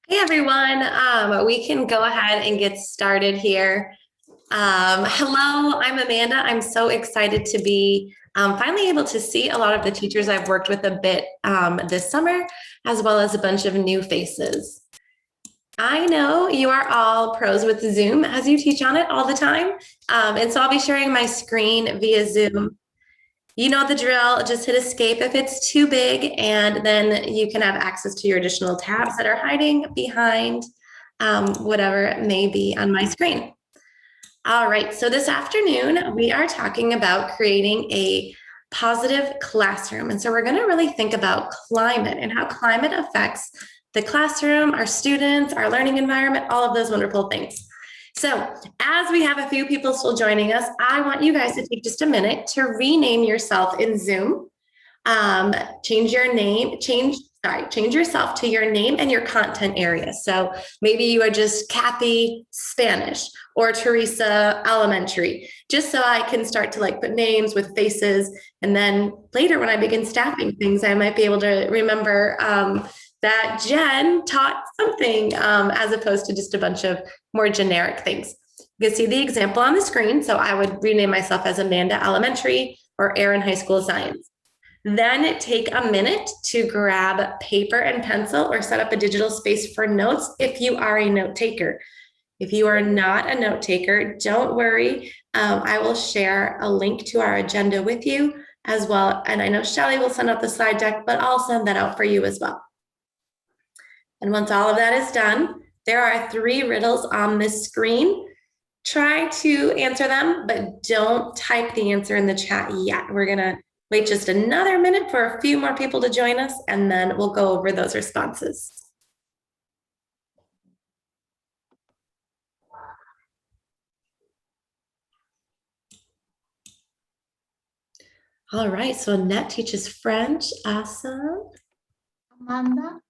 Hey everyone, we can go ahead and get started here. Hello, I'm Amanda. I'm so excited to be finally able to see a lot of the teachers I've worked with a bit this summer, as well as a bunch of new faces. I know you are all pros with Zoom as you teach on it all the time. And so I'll be sharing my screen via Zoom. You know the drill, just hit escape if it's too big, and then you can have access to your additional tabs that are hiding behind whatever it may be on my screen. All right, so this afternoon we are talking about creating a positive classroom. And so we're going to really think about climate and how climate affects the classroom, our students, our learning environment, all of those wonderful things. So as we have a few people still joining us, I want you guys to take just a minute to rename yourself in Zoom. Change yourself to your name and your content area. So maybe you are just Kathy Spanish or Teresa Elementary, just so I can start to put names with faces. And then later when I begin staffing things, I might be able to remember that Jen taught something as opposed to just a bunch of more generic things. You can see the example on the screen. So I would rename myself as Amanda Elementary or Erin High School Science. Then take a minute to grab paper and pencil or set up a digital space for notes if you are a note taker. If you are not a note taker, don't worry. I will share a link to our agenda with you as well. And I know Shelly will send out the slide deck, but I'll send that out for you as well. And once all of that is done, there are 3 riddles on this screen. Try to answer them, but don't type the answer in the chat yet. We're gonna wait just another minute for a few more people to join us, and then we'll go over those responses. All right, so Annette teaches French. Awesome. Amanda?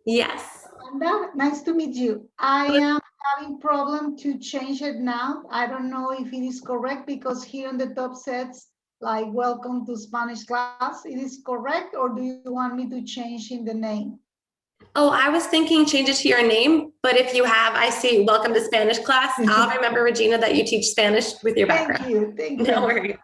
Yes. Amanda, nice to meet you. I am having problem to change it now. I don't know if it is correct because here on the top says welcome to Spanish class. It is correct, or do you want me to change in the name? Oh, I was thinking change it to your name, but if you have, I see welcome to Spanish class. I'll remember, Regina, that you teach Spanish with your background. Thank you. No worries.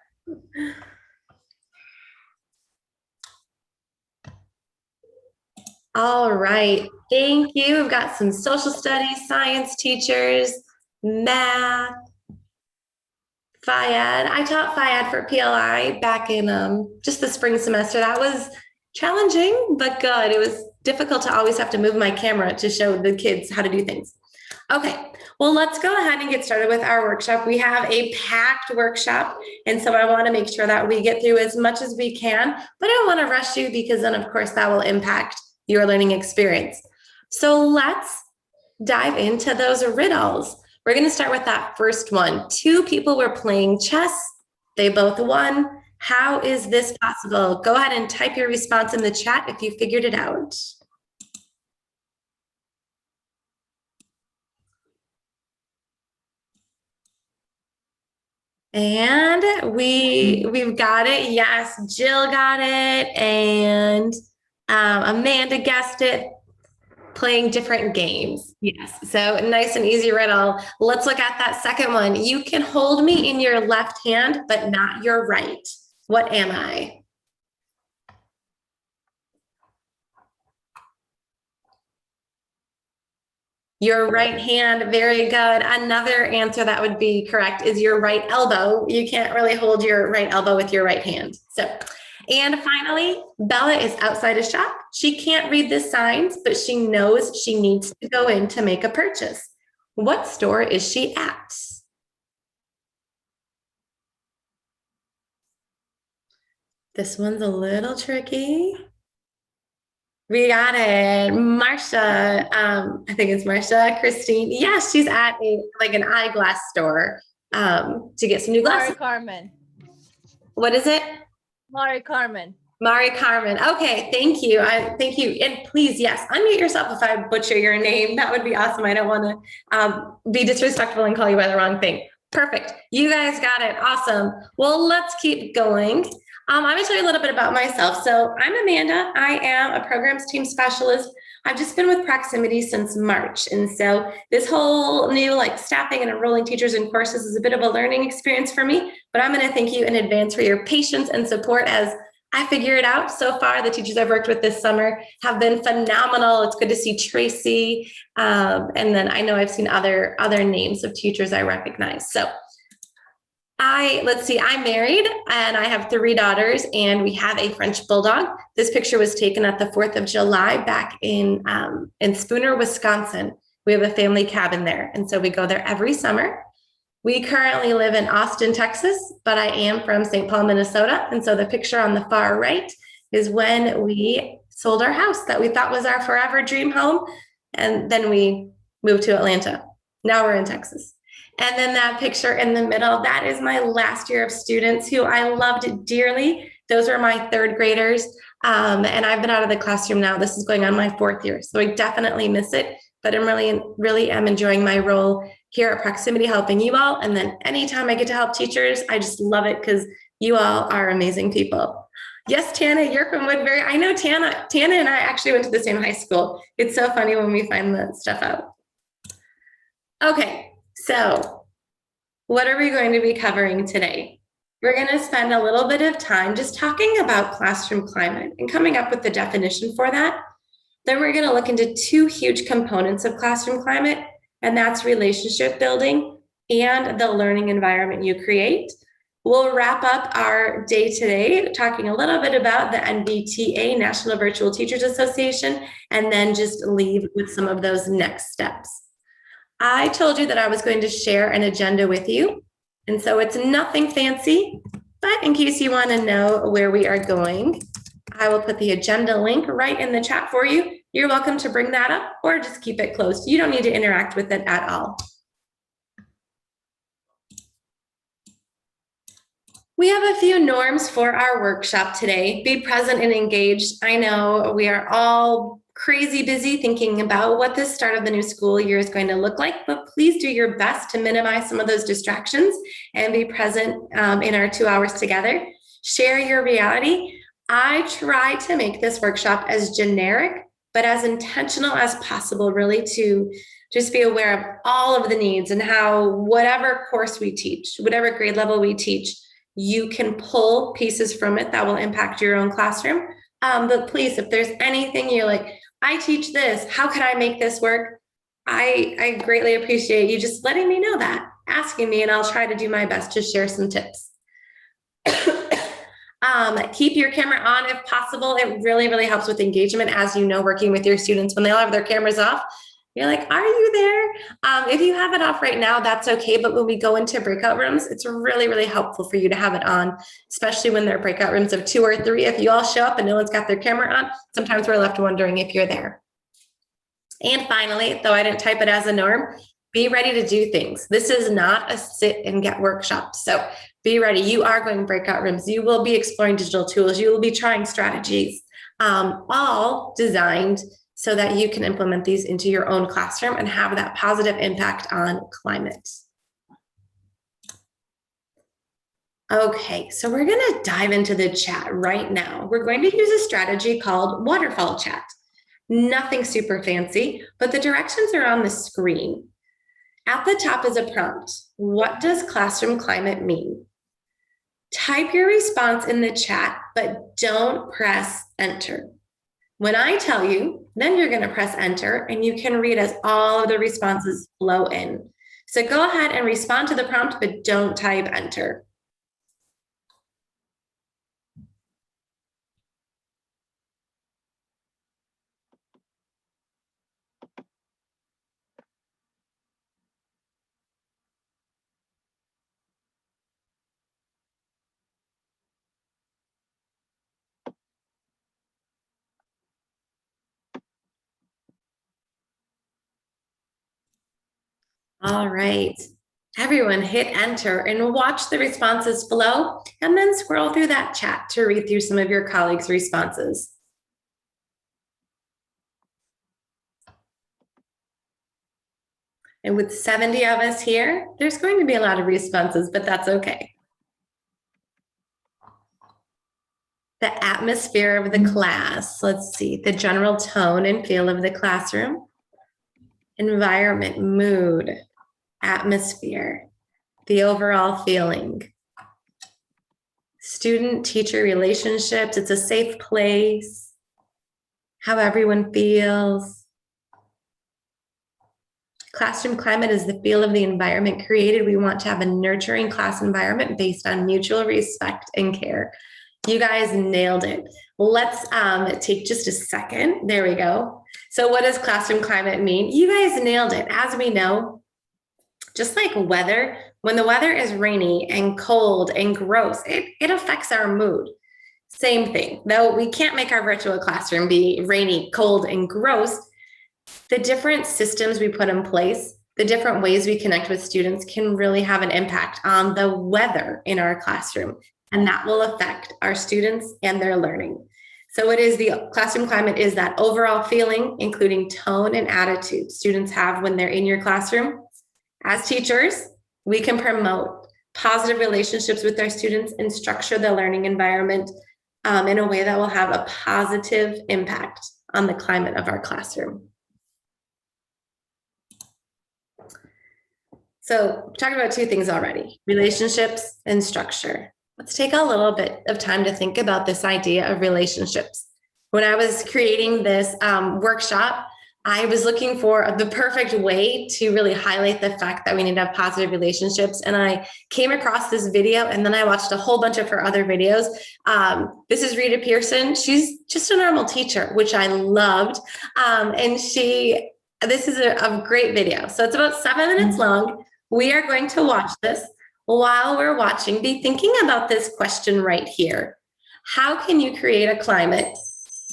All right, thank you. We've got some social studies, science teachers, math, Fayad. I taught Fayad for PLI back in just the spring semester. That was challenging, but good. It was difficult to always have to move my camera to show the kids how to do things. Okay, well, let's go ahead and get started with our workshop. We have a packed workshop, and so I want to make sure that we get through as much as we can, but I don't want to rush you because then, of course, that will impact your learning experience. So let's dive into those riddles. We're going to start with that first one. 2 people were playing chess. They both won. How is this possible? Go ahead and type your response in the chat if you figured it out. And we've got it. Yes, Jill got it. And Amanda guessed it. Playing different games. Yes. So nice and easy riddle. Let's look at that second one. You can hold me in your left hand, but not your right. What am I? Your right hand. Very good. Another answer that would be correct is your right elbow. You can't really hold your right elbow with your right hand. So, and finally, Bella is outside a shop. She can't read the signs, but she knows she needs to go in to make a purchase. What store is she at? This one's a little tricky. We got it. Marsha, I think it's Marsha, Christine. Yes, she's at an eyeglass store to get some new glasses. Mari Carmen. What is it? Mari Carmen. Mari Carmen. Okay, thank you. Thank you. And please, yes, unmute yourself if I butcher your name. That would be awesome. I don't want to be disrespectful and call you by the wrong thing. Perfect. You guys got it. Awesome. Well, let's keep going. I'm going to tell you a little bit about myself. So I'm Amanda. I am a programs team specialist I've just been with Proximity since March. And so this whole new like staffing and enrolling teachers in courses is a bit of a learning experience for me, but I'm going to thank you in advance for your patience and support as I figure it out. So far, the teachers I've worked with this summer have been phenomenal. It's good to see Tracy. And then I know I've seen other names of teachers I recognize. So I'm married and I have 3 daughters and we have a French bulldog. This picture was taken at the 4th of July back in Spooner, Wisconsin. We have a family cabin there. And so we go there every summer. We currently live in Austin, Texas, but I am from St. Paul, Minnesota. And so the picture on the far right is when we sold our house that we thought was our forever dream home. And then we moved to Atlanta. Now we're in Texas. And then that picture in the middle, that is my last year of students who I loved dearly. Those are my 3rd graders. And I've been out of the classroom now. This is going on my 4th year. So I definitely miss it, but I'm really am enjoying my role here at Proximity, helping you all. And then anytime I get to help teachers, I just love it because you all are amazing people. Yes, Tana, you're from Woodbury. I know Tana and I actually went to the same high school. It's so funny when we find that stuff out. Okay. So what are we going to be covering today? We're going to spend a little bit of time just talking about classroom climate and coming up with the definition for that. Then we're going to look into 2 huge components of classroom climate, and that's relationship building and the learning environment you create. We'll wrap up our day today talking a little bit about the NVTA, National Virtual Teachers Association, and then just leave with some of those next steps. I told you that I was going to share an agenda with you. And so it's nothing fancy, but in case you want to know where we are going, I will put the agenda link right in the chat for you. You're welcome to bring that up or just keep it closed. You don't need to interact with it at all. We have a few norms for our workshop today. Be present and engaged. I know we are all crazy busy thinking about what the start of the new school year is going to look like, but please do your best to minimize some of those distractions and be present in our 2 hours together. Share your reality. I try to make this workshop as generic, but as intentional as possible, really to just be aware of all of the needs and how whatever course we teach, whatever grade level we teach, you can pull pieces from it that will impact your own classroom. But please, if there's anything you're like, I teach this, how can I make this work? I greatly appreciate you just letting me know that, asking me, and I'll try to do my best to share some tips. Keep your camera on if possible. It really helps with engagement. As you know, working with your students, when they all have their cameras off, you're like, are you there? If you have it off right now, that's okay. But when we go into breakout rooms, it's really helpful for you to have it on, especially when they're breakout rooms of 2 or 3. If you all show up and no one's got their camera on, sometimes we're left wondering if you're there. And finally, though I didn't type it as a norm, be ready to do things. This is not a sit and get workshop. So be ready. You are going to breakout rooms. You will be exploring digital tools. You will be trying strategies, all designed so that you can implement these into your own classroom and have that positive impact on climate. Okay, so we're going to dive into the chat right now. We're going to use a strategy called waterfall chat. Nothing super fancy, but the directions are on the screen. At the top is a prompt. What does classroom climate mean? Type your response in the chat, but don't press enter. When I tell you, then you're going to press enter and you can read as all of the responses flow in. So go ahead and respond to the prompt, but don't type enter. All right, everyone hit enter and watch the responses flow and then scroll through that chat to read through some of your colleagues' responses. And with 70 of us here, there's going to be a lot of responses, but that's okay. The atmosphere of the class. Let's see, the general tone and feel of the classroom. Environment, mood, atmosphere, the overall feeling. Student-teacher relationships, it's a safe place. How everyone feels. Classroom climate is the feel of the environment created. We want to have a nurturing class environment based on mutual respect and care. You guys nailed it. Let's take just a second. There we go. So what does classroom climate mean? You guys nailed it. As we know, just like weather, when the weather is rainy and cold and gross, it affects our mood. Same thing, though we can't make our virtual classroom be rainy, cold, and gross. The different systems we put in place, the different ways we connect with students can really have an impact on the weather in our classroom, and that will affect our students and their learning. So it is the classroom climate is that overall feeling, including tone and attitude students have when they're in your classroom. As teachers, we can promote positive relationships with our students and structure the learning environment in a way that will have a positive impact on the climate of our classroom. So we talked about two things already, relationships and structure. Let's take a little bit of time to think about this idea of relationships. When I was creating this workshop, I was looking for the perfect way to really highlight the fact that we need to have positive relationships. And I came across this video, and then I watched a whole bunch of her other videos. This is Rita Pearson. She's just a normal teacher, which I loved. This is a great video. So it's about 7 minutes long. We are going to watch this. While we're watching, be thinking about this question right here. How can you create a climate?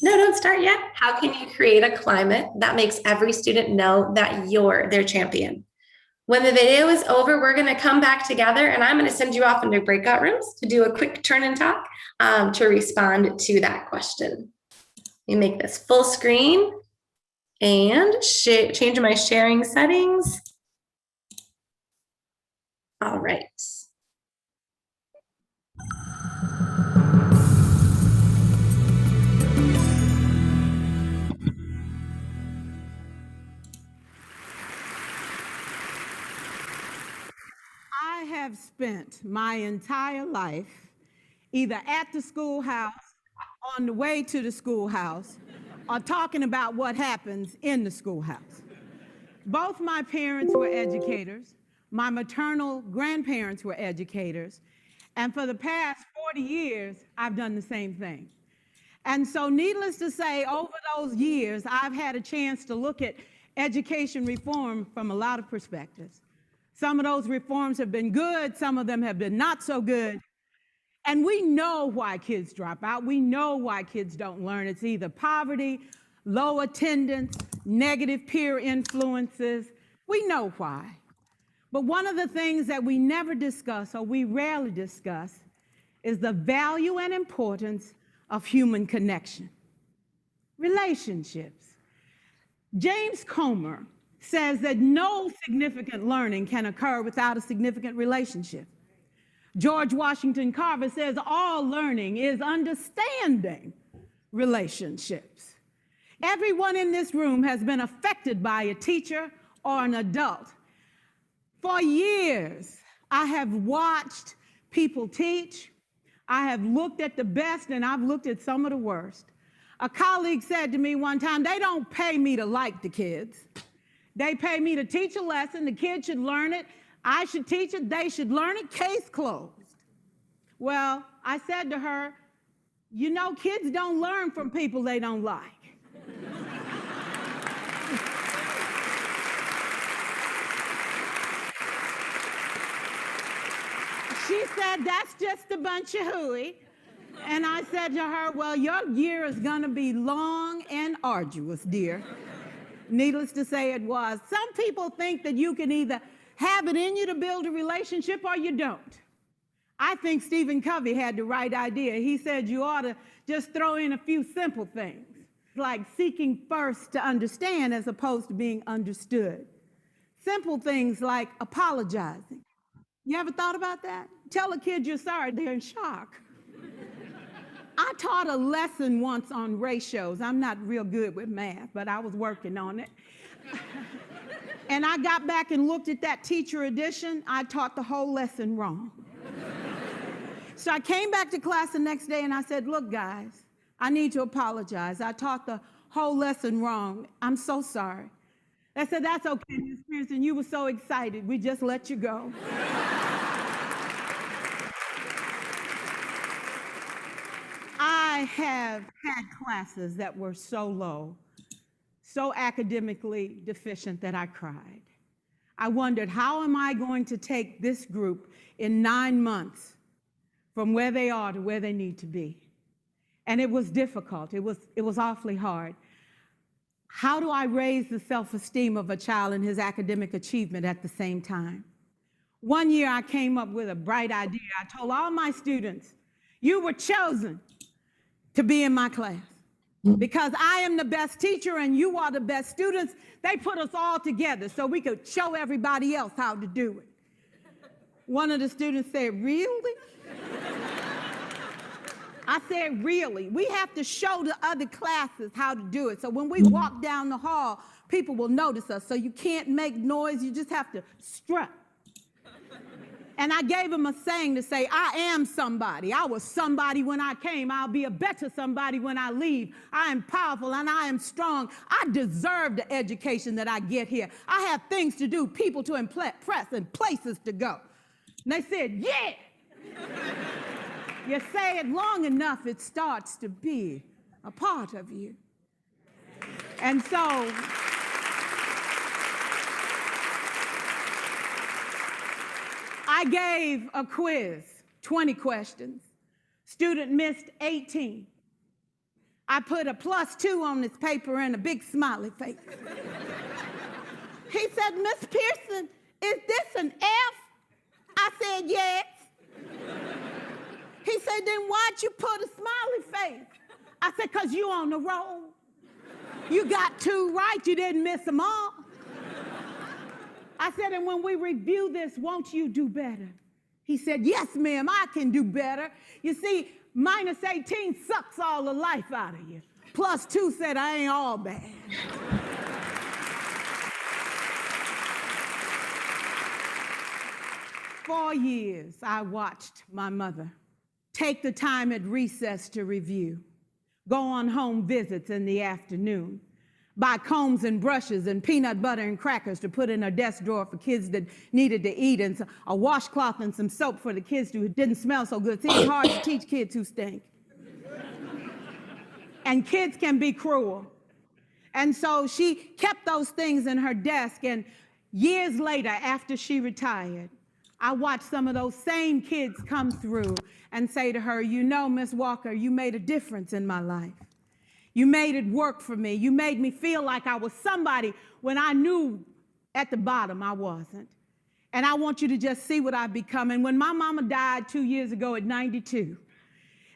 No, don't start yet. How can you create a climate that makes every student know that you're their champion? When the video is over, we're going to come back together, and I'm going to send you off into breakout rooms to do a quick turn and talk to respond to that question. Let me make this full screen and change my sharing settings. All right. I have spent my entire life either at the schoolhouse, on the way to the schoolhouse, or talking about what happens in the schoolhouse. Both my parents were educators. My maternal grandparents were educators. And for the past 40 years, I've done the same thing. And so needless to say, over those years, I've had a chance to look at education reform from a lot of perspectives. Some of those reforms have been good, some of them have been not so good. And we know why kids drop out. We know why kids don't learn. It's either poverty, low attendance, negative peer influences. We know why. But one of the things that we never discuss, or we rarely discuss, is the value and importance of human connection, relationships. James Comer says that no significant learning can occur without a significant relationship. George Washington Carver says all learning is understanding relationships. Everyone in this room has been affected by a teacher or an adult. For years, I have watched people teach. I have looked at the best, and I've looked at some of the worst. A colleague said to me one time, they don't pay me to like the kids. They pay me to teach a lesson. The kids should learn it. I should teach it. They should learn it. Case closed. Well, I said to her, you know, kids don't learn from people they don't like. She said, that's just a bunch of hooey. And I said to her, well, your year is going to be long and arduous, dear. Needless to say, it was. Some people think that you can either have it in you to build a relationship or you don't. I think Stephen Covey had the right idea. He said you ought to just throw in a few simple things, like seeking first to understand as opposed to being understood. Simple things like apologizing. You ever thought about that? Tell a kid you're sorry, they're in shock. I taught a lesson once on ratios. I'm not real good with math, but I was working on it. And I got back and looked at that teacher edition. I taught the whole lesson wrong. So I came back to class the next day and I said, look, guys, I need to apologize. I taught the whole lesson wrong. I'm so sorry. They said, that's okay, Ms. Pearson. You were so excited. We just let you go. I have had classes that were so low, so academically deficient that I cried. I wondered, how am I going to take this group in 9 months from where they are to where they need to be? And it was difficult. It was awfully hard. How do I raise the self-esteem of a child and his academic achievement at the same time? One year I came up with a bright idea. I told all my students, you were chosen to be in my class because I am the best teacher and you are the best students. They put us all together so we could show everybody else how to do it. One of the students said, really? I said, really? We have to show the other classes how to do it. So when we walk down the hall, people will notice us. So you can't make noise. You just have to strut. And I gave him a saying to say, I am somebody. I was somebody when I came. I'll be a better somebody when I leave. I am powerful and I am strong. I deserve the education that I get here. I have things to do, people to impress, and places to go. And they said, yeah. You say it long enough, it starts to be a part of you. And so I gave a quiz, 20 questions. Student missed 18. I put a +2 on this paper and a big smiley face. He said, Miss Pearson, is this an F? I said, yes. He said, then why'd you put a smiley face? I said, because you on the roll. You got 2 right, you didn't miss them all. I said, and when we review this, won't you do better? He said, yes, ma'am, I can do better. You see, -18 sucks all the life out of you. +2 said, I ain't all bad. For years, I watched my mother take the time at recess to review, go on home visits in the afternoon, buy combs and brushes and peanut butter and crackers to put in her desk drawer for kids that needed to eat, and a washcloth and some soap for the kids who didn't smell so good. See, it's hard to teach kids who stink. And kids can be cruel. And so she kept those things in her desk, and years later, after she retired, I watched some of those same kids come through and say to her, you know, Miss Walker, you made a difference in my life. You made it work for me. You made me feel like I was somebody when I knew at the bottom I wasn't. And I want you to just see what I've become. And when my mama died 2 years ago at 92,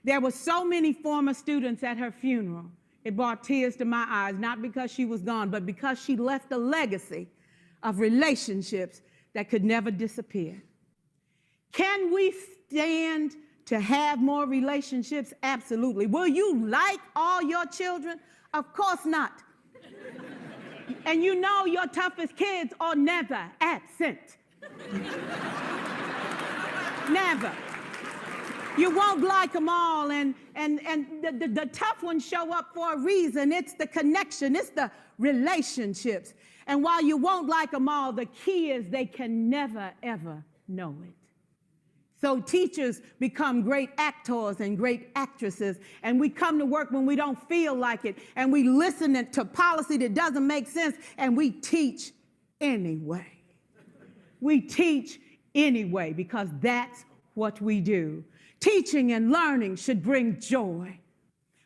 there were so many former students at her funeral. It brought tears to my eyes, not because she was gone, but because she left a legacy of relationships that could never disappear. Can we stand to have more relationships? Absolutely. Will you like all your children? Of course not. And you know your toughest kids are never absent. Never. You won't like them all, and the tough ones show up for a reason. It's the connection, it's the relationships. And while you won't like them all, the key is they can never, ever know it. So teachers become great actors and great actresses, and we come to work when we don't feel like it, and we listen to policy that doesn't make sense, and we teach anyway. We teach anyway because that's what we do. Teaching and learning should bring joy.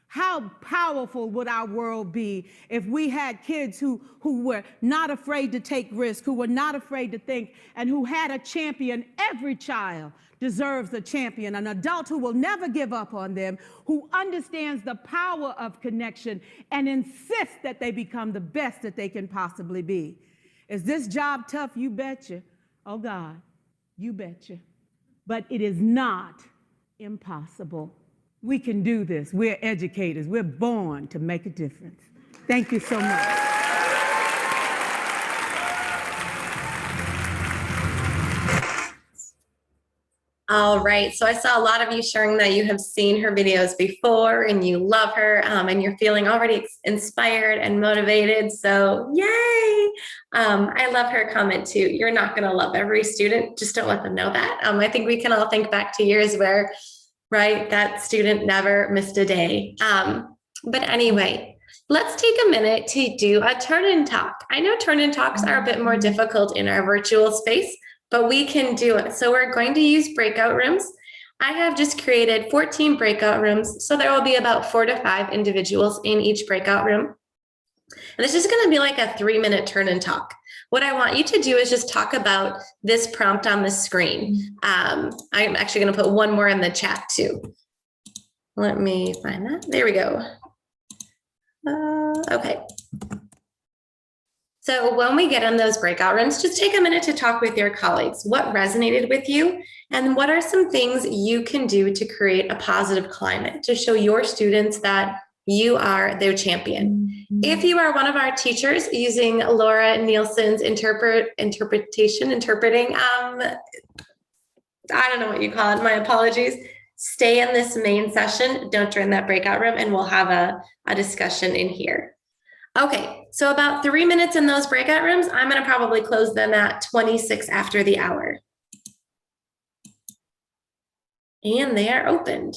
How powerful would our world be if we had kids who were not afraid to take risks, who were not afraid to think, and who had a champion? Every child deserves a champion, an adult who will never give up on them, who understands the power of connection and insists that they become the best that they can possibly be. Is this job tough? You betcha. Oh God, you betcha. But it is not impossible. We can do this. We're educators. We're born to make a difference. Thank you so much. All right, so I saw a lot of you sharing that you have seen her videos before and you love her, and you're feeling already inspired and motivated, so yay! I love her comment too. You're not gonna love every student, just don't let them know that. I think we can all think back to years where, right, that student never missed a day. But anyway, let's take a minute to do a turn and talk. I know turn and talks are a bit more difficult in our virtual space, but we can do it. So we're going to use breakout rooms. I have just created 14 breakout rooms. So there will be about 4 to 5 individuals in each breakout room. And this is going to be like a 3-minute turn and talk. What I want you to do is just talk about this prompt on the screen. I'm actually going to put one more in the chat too. Let me find that. There we go. Okay. So when we get in those breakout rooms, just take a minute to talk with your colleagues. What resonated with you? And what are some things you can do to create a positive climate to show your students that you are their champion? If you are one of our teachers using Laura Nielsen's interpreting, I don't know what you call it, my apologies. Stay in this main session, don't join that breakout room, and we'll have a discussion in here. Okay, so about 3 minutes in those breakout rooms. I'm gonna probably close them at 26 after the hour. And they are opened.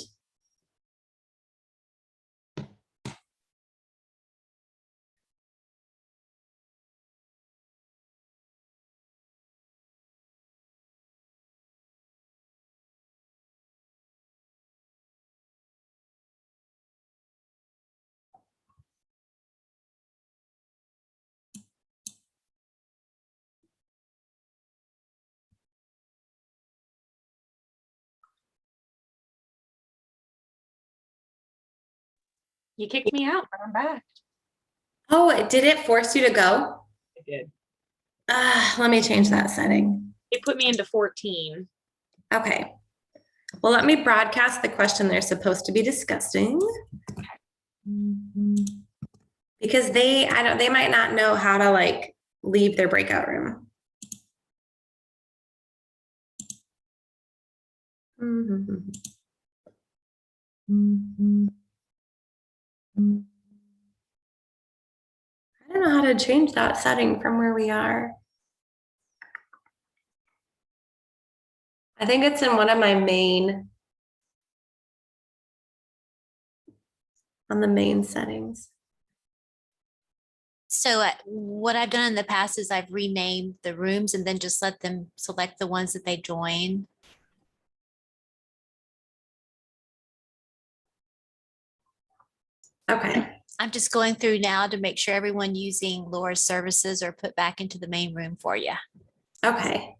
You kicked me out, but I'm back. Oh, did it force you to go? It did. Let me change that setting. It put me into 14. Okay. Well, let me broadcast the question they're supposed to be discussing. Because they might not know how to like leave their breakout room. I don't know how to change that setting from where we are. I think it's in one of my main, on the main settings. So what I've done in the past is I've renamed the rooms and then just let them select the ones that they join. Okay. I'm just going through now to make sure everyone using Laura's services are put back into the main room for you. Okay.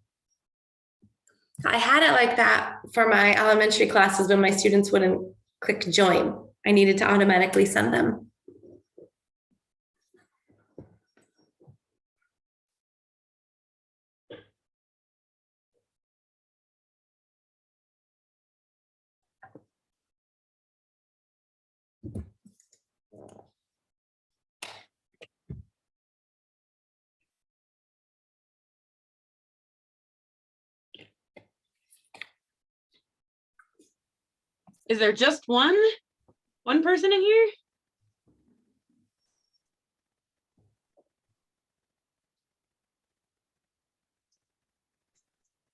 I had it like that for my elementary classes when my students wouldn't click join. I needed to automatically send them. Is there just one person in here?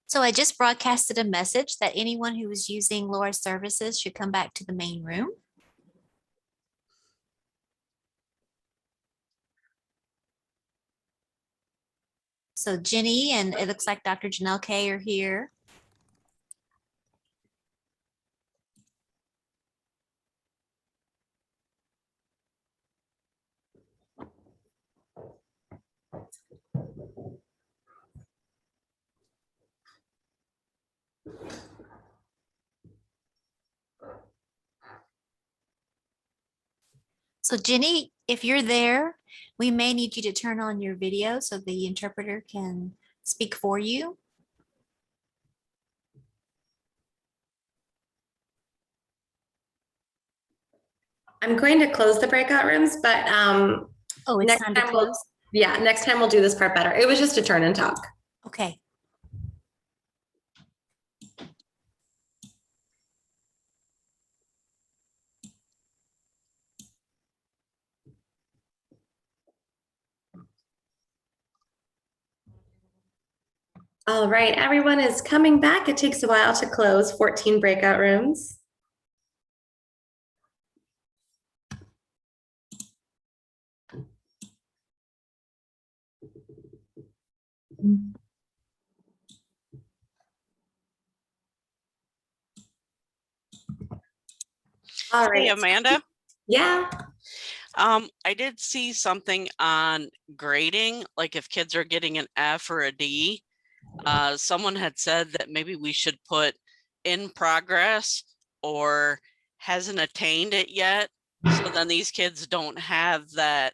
So I just broadcasted a message that anyone who was using Laura's services should come back to the main room. So Jenny and it looks like Dr. Janelle Kay are here. So Jenny, if you're there, we may need you to turn on your video so the interpreter can speak for you. I'm going to close the breakout rooms, but Oh, it's next time to time we'll, close? yeah, next time we'll do this part better. It was just a turn and talk. Okay. All right, everyone is coming back. It takes a while to close 14 breakout rooms. All Hey, right. Amanda. Yeah. I did see something on grading, like if kids are getting an F or a D. Someone had said that maybe we should put in progress or hasn't attained it yet. So then these kids don't have that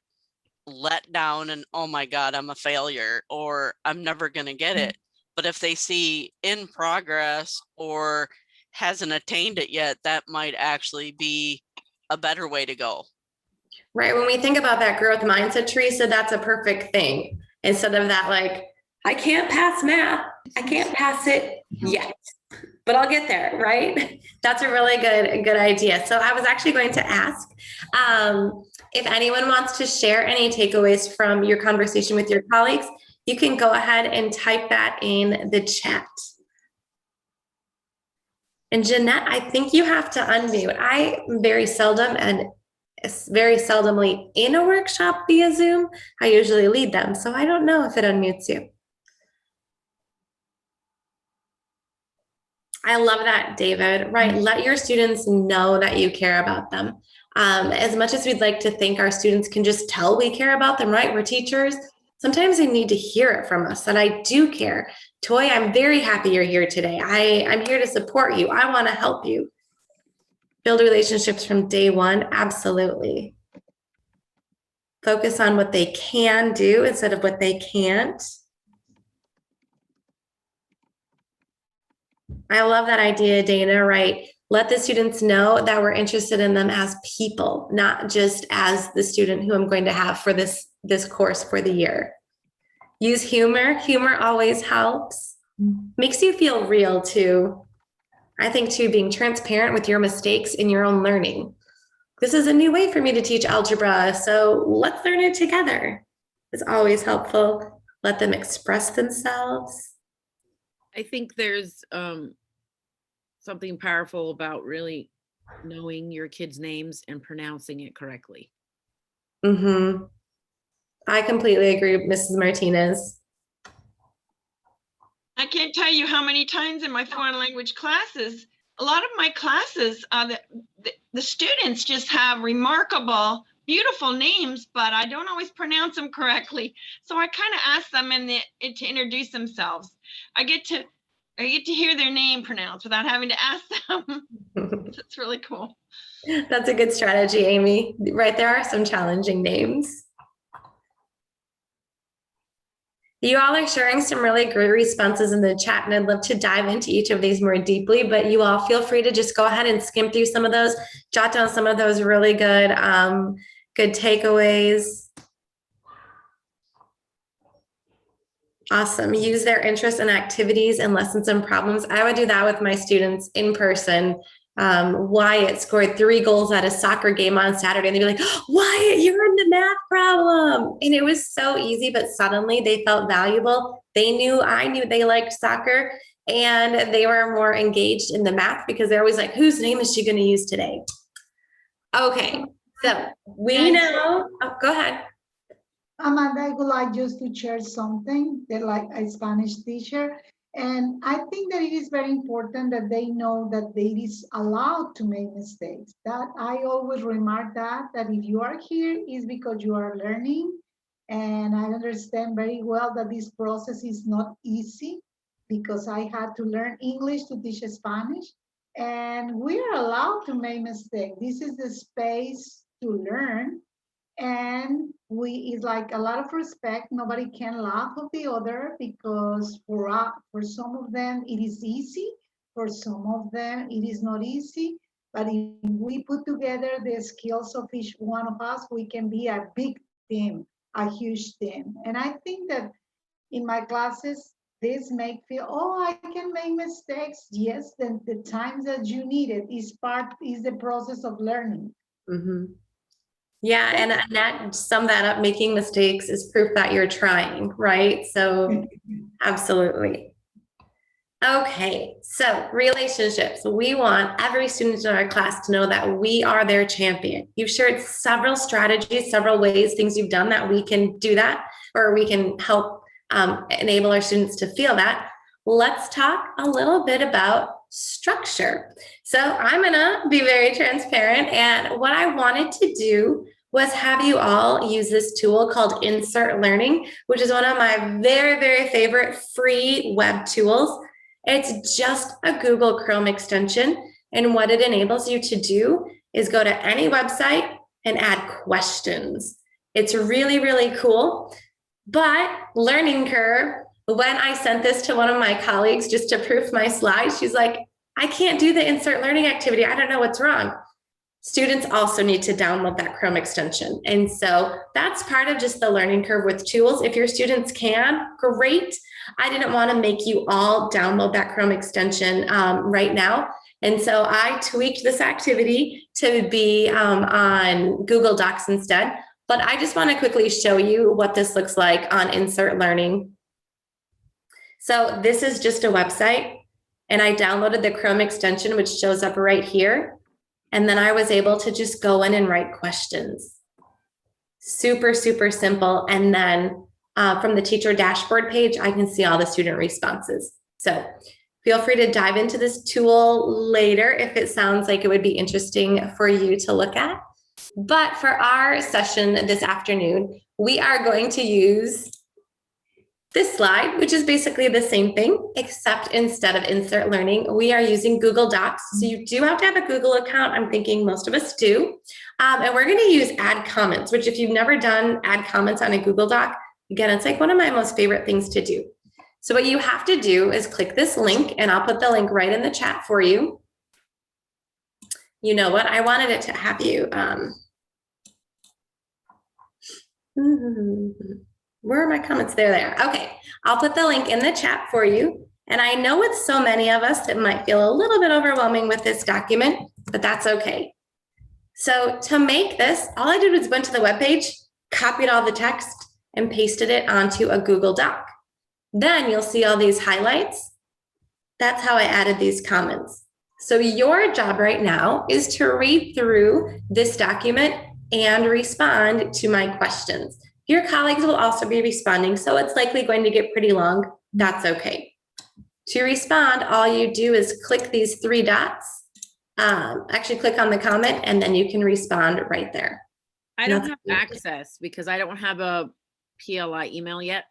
letdown and, oh my God, I'm a failure, or I'm never going to get it. But if they see in progress or hasn't attained it yet, that might actually be a better way to go. Right. When we think about that growth mindset, Teresa, that's a perfect thing. Instead of that, like, I can't pass math. I can't pass it yet, but I'll get there. Right. That's a really good idea. So I was actually going to ask if anyone wants to share any takeaways from your conversation with your colleagues, you can go ahead and type that in the chat. And Jeanette, I think you have to unmute. I very seldom and very seldomly in a workshop via Zoom. I usually lead them, so I don't know if it unmutes you. I love that, David. Right, let your students know that you care about them. As much as we'd like to think our students can just tell we care about them, right? We're teachers. Sometimes they need to hear it from us, and I do care. Toy, I'm very happy you're here today. I'm here to support you. I want to help you. Build relationships from day one, absolutely. Focus on what they can do instead of what they can't. I love that idea, Dana, right? Let the students know that we're interested in them as people, not just as the student who I'm going to have for this course for the year. Use humor. Humor always helps. Makes you feel real too. I think too, being transparent with your mistakes in your own learning. This is a new way for me to teach algebra, so let's learn it together. It's always helpful. Let them express themselves. I think there's something powerful about really knowing your kids' names and pronouncing it correctly. Mm-hmm. I completely agree with Mrs. Martinez. I can't tell you how many times in my foreign language classes, a lot of my classes, the students just have remarkable, beautiful names, but I don't always pronounce them correctly. So I kind of ask them to introduce themselves. I get to hear their name pronounced without having to ask them. That's really cool. That's a good strategy, Amy. Right, there are some challenging names. You all are sharing some really great responses in the chat, and I'd love to dive into each of these more deeply, but you all feel free to just go ahead and skim through some of those, jot down some of those really good, good takeaways. Awesome. Use their interests and activities and lessons and problems. I would do that with my students in person. Wyatt scored 3 goals at a soccer game on Saturday, and they'd be like, Wyatt, you're in the math problem. And it was so easy, but suddenly they felt valuable. I knew they liked soccer, and they were more engaged in the math because they're always like, whose name is she going to use today? Okay, so we know, go ahead. Amanda, I would like just to share something that, like a Spanish teacher, and I think that it is very important that they know that it is allowed to make mistakes. That I always remark that if you are here is because you are learning, and I understand very well that this process is not easy because I had to learn English to teach Spanish, and we are allowed to make mistakes. This is the space to learn. And it's like a lot of respect. Nobody can laugh of the other because for some of them it is easy. For some of them it is not easy. But if we put together the skills of each one of us, we can be a big team, a huge team. And I think that in my classes, this make feel, oh, I can make mistakes. Yes, then the times that you need it is the process of learning. Mhm. Yeah, and that sum that up, making mistakes is proof that you're trying, right? So absolutely. Okay, so relationships. We want every student in our class to know that we are their champion. You've shared several strategies, several ways, things you've done that we can do that, or we can help enable our students to feel that. Let's talk a little bit about structure. So I'm gonna be very transparent, and what I wanted to do was have you all use this tool called Insert Learning, which is one of my very, very favorite free web tools. It's just a Google Chrome extension, and what it enables you to do is go to any website and add questions. It's really, really cool. But learning curve, when I sent this to one of my colleagues just to proof my slides, she's like, I can't do the insert learning activity. I don't know what's wrong. Students also need to download that Chrome extension. And so that's part of just the learning curve with tools. If your students can, great. I didn't want to make you all download that Chrome extension right now. And so I tweaked this activity to be on Google Docs instead. But I just want to quickly show you what this looks like on Insert Learning. So this is just a website, and I downloaded the Chrome extension, which shows up right here. And then I was able to just go in and write questions. Super, super simple. And then from the teacher dashboard page, I can see all the student responses. So feel free to dive into this tool later if it sounds like it would be interesting for you to look at. But for our session this afternoon, we are going to use this slide, which is basically the same thing, except instead of Insert Learning, we are using Google Docs. So you do have to have a Google account. I'm thinking most of us do. And we're going to use Add Comments, which if you've never done Add Comments on a Google Doc, again, it's like one of my most favorite things to do. So what you have to do is click this link, and I'll put the link right in the chat for you. You know what? I wanted it to have you. Where are my comments? There they are. Okay, I'll put the link in the chat for you. And I know with so many of us, it might feel a little bit overwhelming with this document, but that's okay. So to make this, all I did was went to the webpage, copied all the text, and pasted it onto a Google Doc. Then you'll see all these highlights. That's how I added these comments. So your job right now is to read through this document and respond to my questions. Your colleagues will also be responding, so it's likely going to get pretty long. That's okay. To respond, all you do is click these three dots. Actually, click on the comment, and then you can respond right there. I don't have access because I don't have a PLI email yet.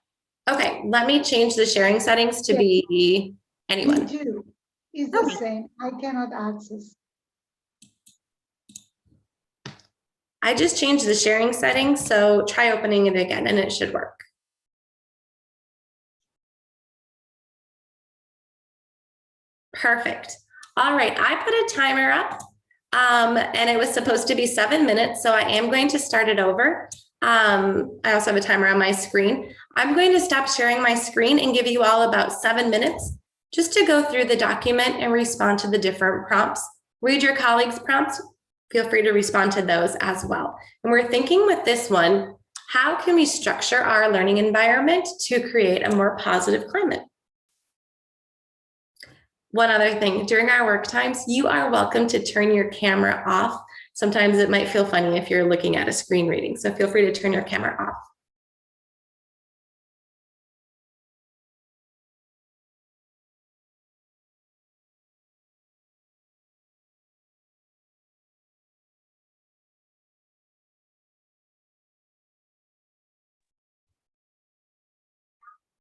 Okay, let me change the sharing settings to be anyone. Me too. It's the same. I cannot access. I just changed the sharing settings, so try opening it again and it should work. Perfect. All right, I put a timer up and it was supposed to be 7 minutes, so I am going to start it over. I also have a timer on my screen. I'm going to stop sharing my screen and give you all about 7 minutes just to go through the document and respond to the different prompts. Read your colleagues' prompts. Feel free to respond to those as well. And we're thinking with this one, how can we structure our learning environment to create a more positive climate? One other thing, during our work times, you are welcome to turn your camera off. Sometimes it might feel funny if you're looking at a screen reading, so feel free to turn your camera off.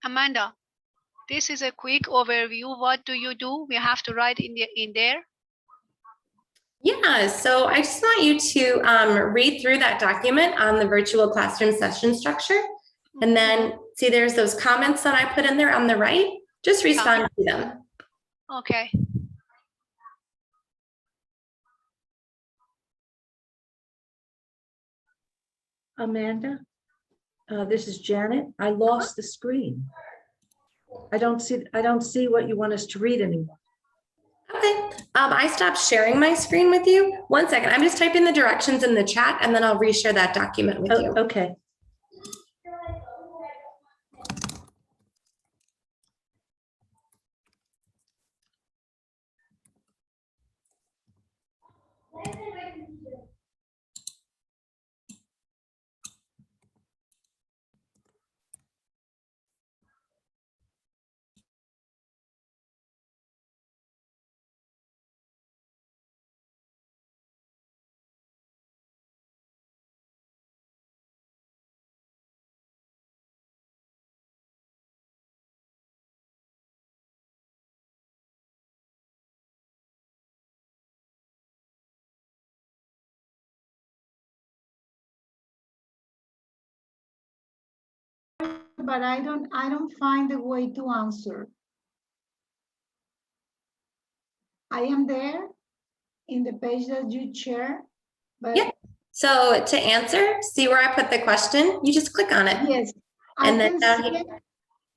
Amanda, this is a quick overview. What do you do? We have to write in there. Yeah, so I just want you to read through that document on the virtual classroom session structure. And then see there's those comments that I put in there on the right. Just respond to them. Okay. Amanda, this is Janet. I lost the screen. I don't see what you want us to read anymore. Okay. I stopped sharing my screen with you. One second. I'm just typing the directions in the chat and then I'll reshare that document with you. Okay. But I don't find a way to answer. I am there in the page that you share, but Yep. So to answer, see where I put the question? You just click on it. yes, And I then can down see here-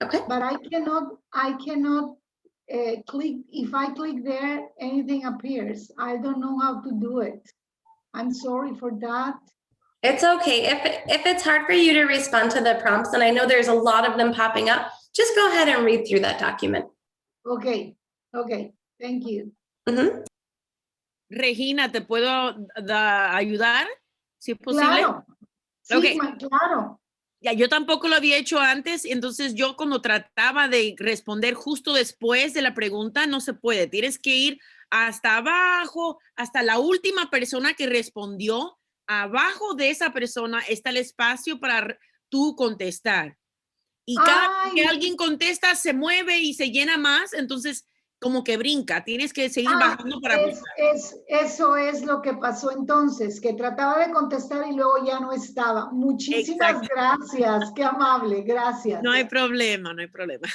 it, Okay. but I cannot click. If I click there, anything appears. I don't know how to do it. I'm sorry for that. It's okay. If it's hard for you to respond to the prompts, and I know there's a lot of them popping up, just go ahead and read through that document. Okay, thank you. Mhm. Regina, ¿te puedo ayudar? Si es posible. Claro, sí, Ok. claro. Ya, yo tampoco lo había hecho antes, entonces yo cuando trataba de responder justo después de la pregunta, no se puede. Tienes que ir hasta abajo, hasta la última persona que respondió. Abajo de esa persona está el espacio para tú contestar. Y cada vez que alguien contesta, se mueve y se llena más, entonces como que brinca. Tienes que seguir bajando para buscar. Eso es lo que pasó entonces, que trataba de contestar y luego ya no estaba. Muchísimas gracias, qué amable, gracias. No hay problema, no hay problema.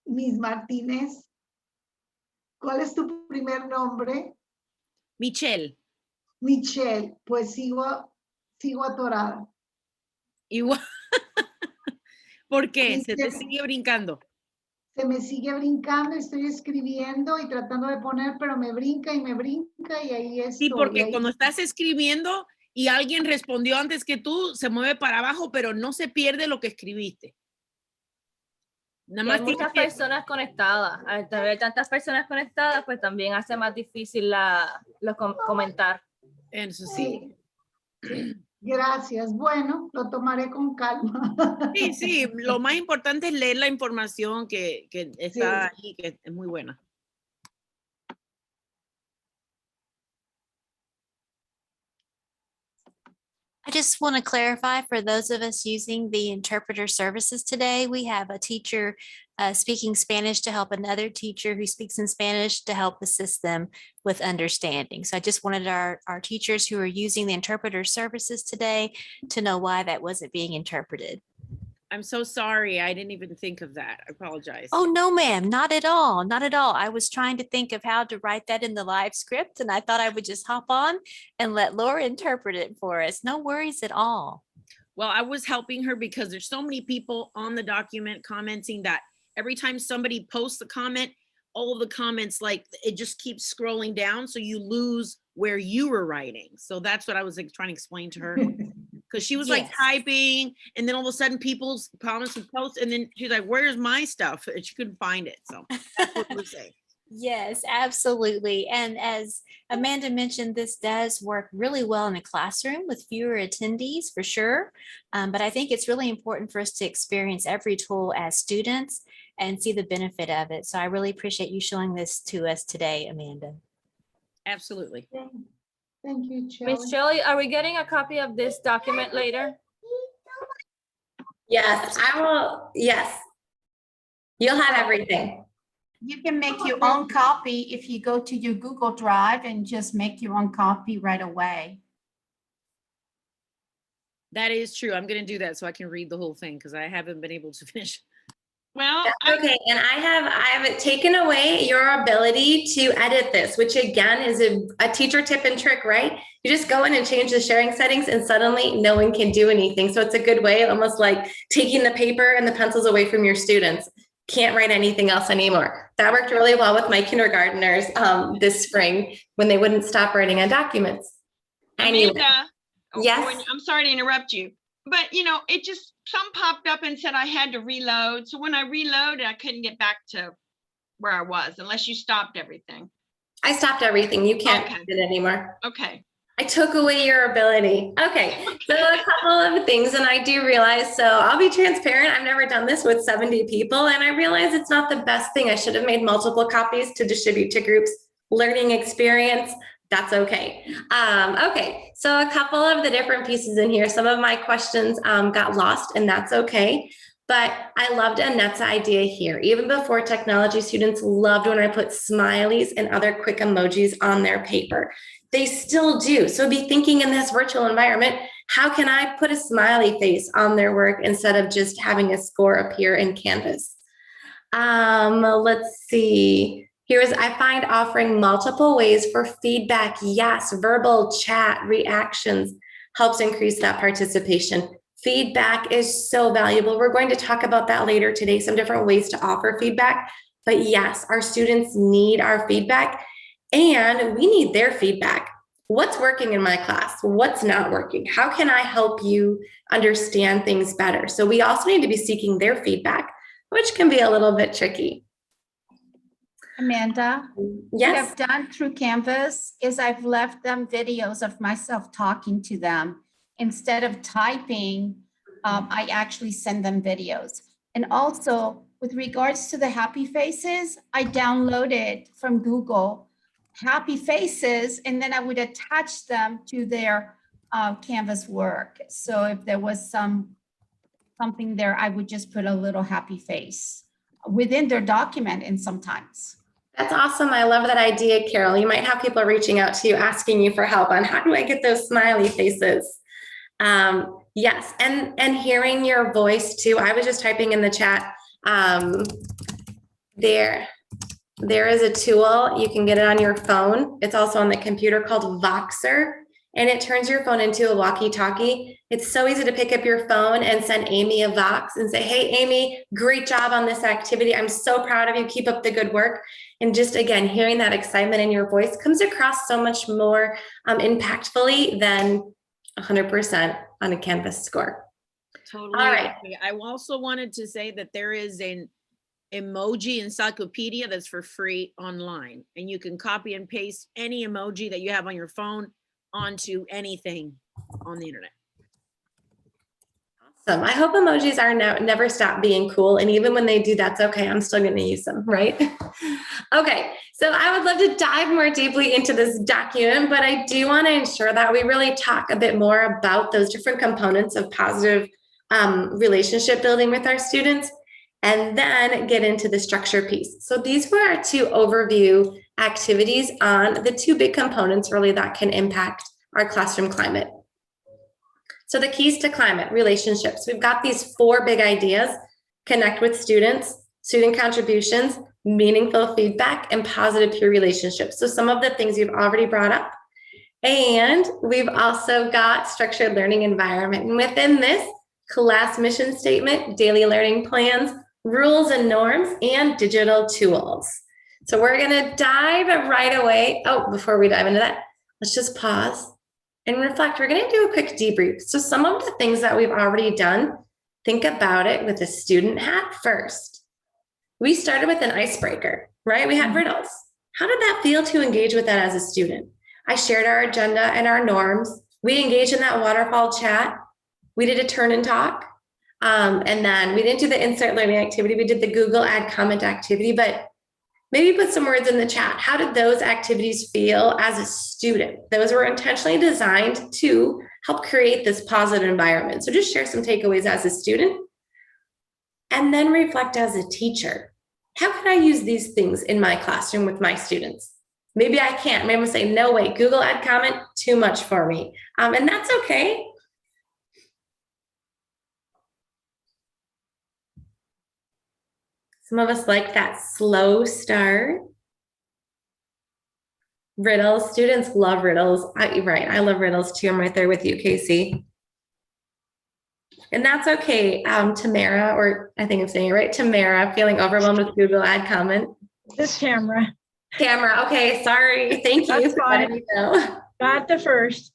Miss Martínez, ¿cuál es tu primer nombre? Michelle. Michelle, pues sigo atorada. Igual. ¿Por qué? Se te sigue brincando. Se me sigue brincando, estoy escribiendo y tratando de poner, pero me brinca y ahí estoy. Sí, porque ahí cuando estás escribiendo y alguien respondió antes que tú, se mueve para abajo, pero no se pierde lo que escribiste. Nada más hay muchas personas conectadas. Al tener tantas personas conectadas, pues también hace más difícil comentar. Eso sí. Gracias. Bueno, lo tomaré con calma. Sí, sí, lo más importante es leer la información que está ahí, que es muy buena. I just want to clarify for those of us using the interpreter services today, we have a teacher speaking Spanish to help another teacher who speaks in Spanish to help assist them with understanding. So I just wanted our teachers who are using the interpreter services today to know why that wasn't being interpreted. I'm so sorry. I didn't even think of that. I apologize. Oh, no, ma'am, not at all. Not at all. I was trying to think of how to write that in the live script, and I thought I would just hop on and let Laura interpret it for us. No worries at all. Well, I was helping her because there's so many people on the document commenting that every time somebody posts a comment, all of the comments, like it just keeps scrolling down. So you lose where you were writing. So that's what I was like, trying to explain to her. Because she was like Yes. typing, and then all of a sudden people's comments would post, and then she's like, where's my stuff? And she couldn't find it. So that's what we're saying. Yes, absolutely. And as Amanda mentioned, this does work really well in a classroom with fewer attendees for sure. But I think it's really important for us to experience every tool as students and see the benefit of it. So I really appreciate you showing this to us today, Amanda. Absolutely. Thank you, Shelley. Miss Shelley, are we getting a copy of this document later? Yes, I will. Yes. You'll have everything. You can make your own copy if you go to your Google Drive and just make your own copy right away. That is true. I'm going to do that so I can read the whole thing because I haven't been able to finish. Well, That's okay. And I have taken away your ability to edit this, which again is a teacher tip and trick, right? You just go in and change the sharing settings and suddenly no one can do anything. So it's a good way, almost like taking the paper and the pencils away from your students. Can't write anything else anymore. That worked really well with my kindergartners this spring when they wouldn't stop writing on documents. Anyway, Amanda, yes. I'm sorry to interrupt you, but it just, some popped up and said I had to reload. So when I reloaded, I couldn't get back to where I was unless you stopped everything. I stopped everything. You can't Okay. do it anymore. Okay. I took away your ability. Okay, so a couple of things, and I do realize, so I'll be transparent. I've never done this with 70 people, and I realize it's not the best thing. I should have made multiple copies to distribute to groups. Learning experience, that's okay. Okay, so a couple of the different pieces in here. Some of my questions got lost, and that's okay. But I loved Annette's idea here. Even before technology, students loved when I put smileys and other quick emojis on their paper. They still do. So be thinking in this virtual environment, how can I put a smiley face on their work instead of just having a score appear in Canvas? Let's see. I find offering multiple ways for feedback. Yes, verbal, chat, reactions helps increase that participation. Feedback is so valuable. We're going to talk about that later today, some different ways to offer feedback. But yes, our students need our feedback and we need their feedback. What's working in my class? What's not working? How can I help you understand things better? So we also need to be seeking their feedback, which can be a little bit tricky. Amanda, yes. What I've done through Canvas is I've left them videos of myself talking to them. Instead of typing, I actually send them videos. And also, with regards to the happy faces, I downloaded from Google happy faces, and then I would attach them to their Canvas work. So if there was something there, I would just put a little happy face within their document, and sometimes. That's awesome. I love that idea, Carol. You might have people reaching out to you, asking you for help on how do I get those smiley faces? Yes, and hearing your voice too. I was just typing in the chat. There is a tool, you can get it on your phone. It's also on the computer called Voxer, and it turns your phone into a walkie-talkie. It's so easy to pick up your phone and send Amy a Vox and say, hey, Amy, great job on this activity. I'm so proud of you. Keep up the good work. And just, again, hearing that excitement in your voice comes across so much more impactfully than 100% on a Canvas score. Totally. All right. I also wanted to say that there is an emoji encyclopedia that's for free online, and you can copy and paste any emoji that you have on your phone, onto anything on the internet. Awesome. I hope emojis are never stop being cool. And even when they do, that's okay. I'm still going to use them, right? Okay. So I would love to dive more deeply into this document, but I do want to ensure that we really talk a bit more about those different components of positive relationship building with our students, and then get into the structure piece. So these were our two overview activities on the two big components really that can impact our classroom climate. So the keys to climate, relationships. We've got these 4 big ideas: connect with students, student contributions, meaningful feedback, and positive peer relationships. So some of the things you've already brought up. And we've also got structured learning environment. And within this, class mission statement, daily learning plans, rules and norms, and digital tools. So we're gonna dive right away. Oh, before we dive into that, let's just pause and reflect. We're going to do a quick debrief. So some of the things that we've already done, think about it with a student hat first. We started with an icebreaker, right? We had riddles. How did that feel to engage with that as a student? I shared our agenda and our norms. We engaged in that waterfall chat. We did a turn and talk. And then we didn't do the insert learning activity. We did the Google add comment activity, but maybe put some words in the chat. How did those activities feel as a student? Those were intentionally designed to help create this positive environment. So just share some takeaways as a student, and then reflect as a teacher. How can I use these things in my classroom with my students? Maybe I can't. Maybe I'm gonna say, no way, Google add comment, too much for me. And that's okay. Some of us like that slow start. Riddles, students love riddles. Right, I love riddles too. I'm right there with you, Casey. And that's okay. Tamara, or I think I'm saying it right, Tamara, feeling overwhelmed with Google add comment. This camera. Camera, okay, sorry. Thank you for letting me know. Got the first.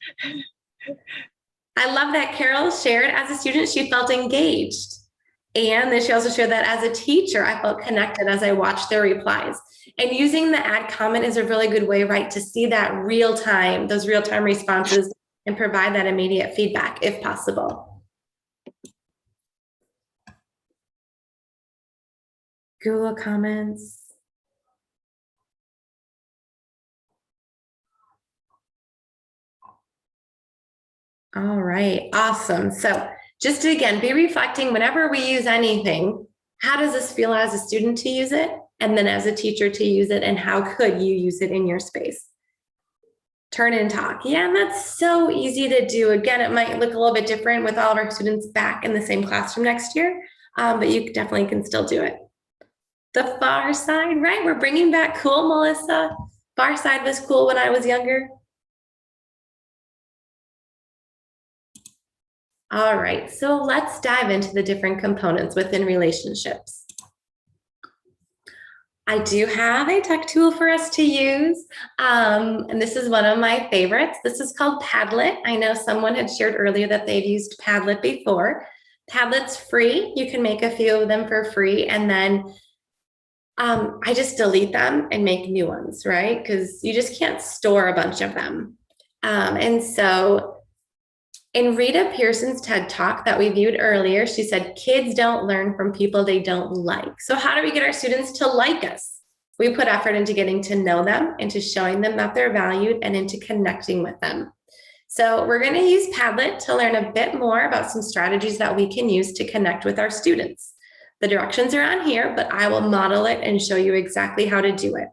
I love that Carol shared as a student, she felt engaged. And then she also shared that as a teacher, I felt connected as I watched their replies. And using the add comment is a really good way, right, to see that real time, those real time responses, and provide that immediate feedback if possible. Google comments. All right, awesome. So just to, again, be reflecting whenever we use anything, how does this feel as a student to use it? And then as a teacher to use it, and how could you use it in your space? Turn and talk. Yeah, and that's so easy to do. Again, it might look a little bit different with all of our students back in the same classroom next year, but you definitely can still do it. The far side, right? We're bringing back cool, Melissa. Far side was cool when I was younger. All right, so let's dive into the different components within relationships. I do have a tech tool for us to use, and this is one of my favorites. This is called Padlet. I know someone had shared earlier that they've used Padlet before. Padlet's free. You can make a few of them for free, and then I just delete them and make new ones, right? Because you just can't store a bunch of them. And so in Rita Pearson's TED Talk that we viewed earlier, she said, kids don't learn from people they don't like. So how do we get our students to like us? We put effort into getting to know them, into showing them that they're valued, and into connecting with them. So we're going to use Padlet to learn a bit more about some strategies that we can use to connect with our students. The directions are on here, but I will model it and show you exactly how to do it.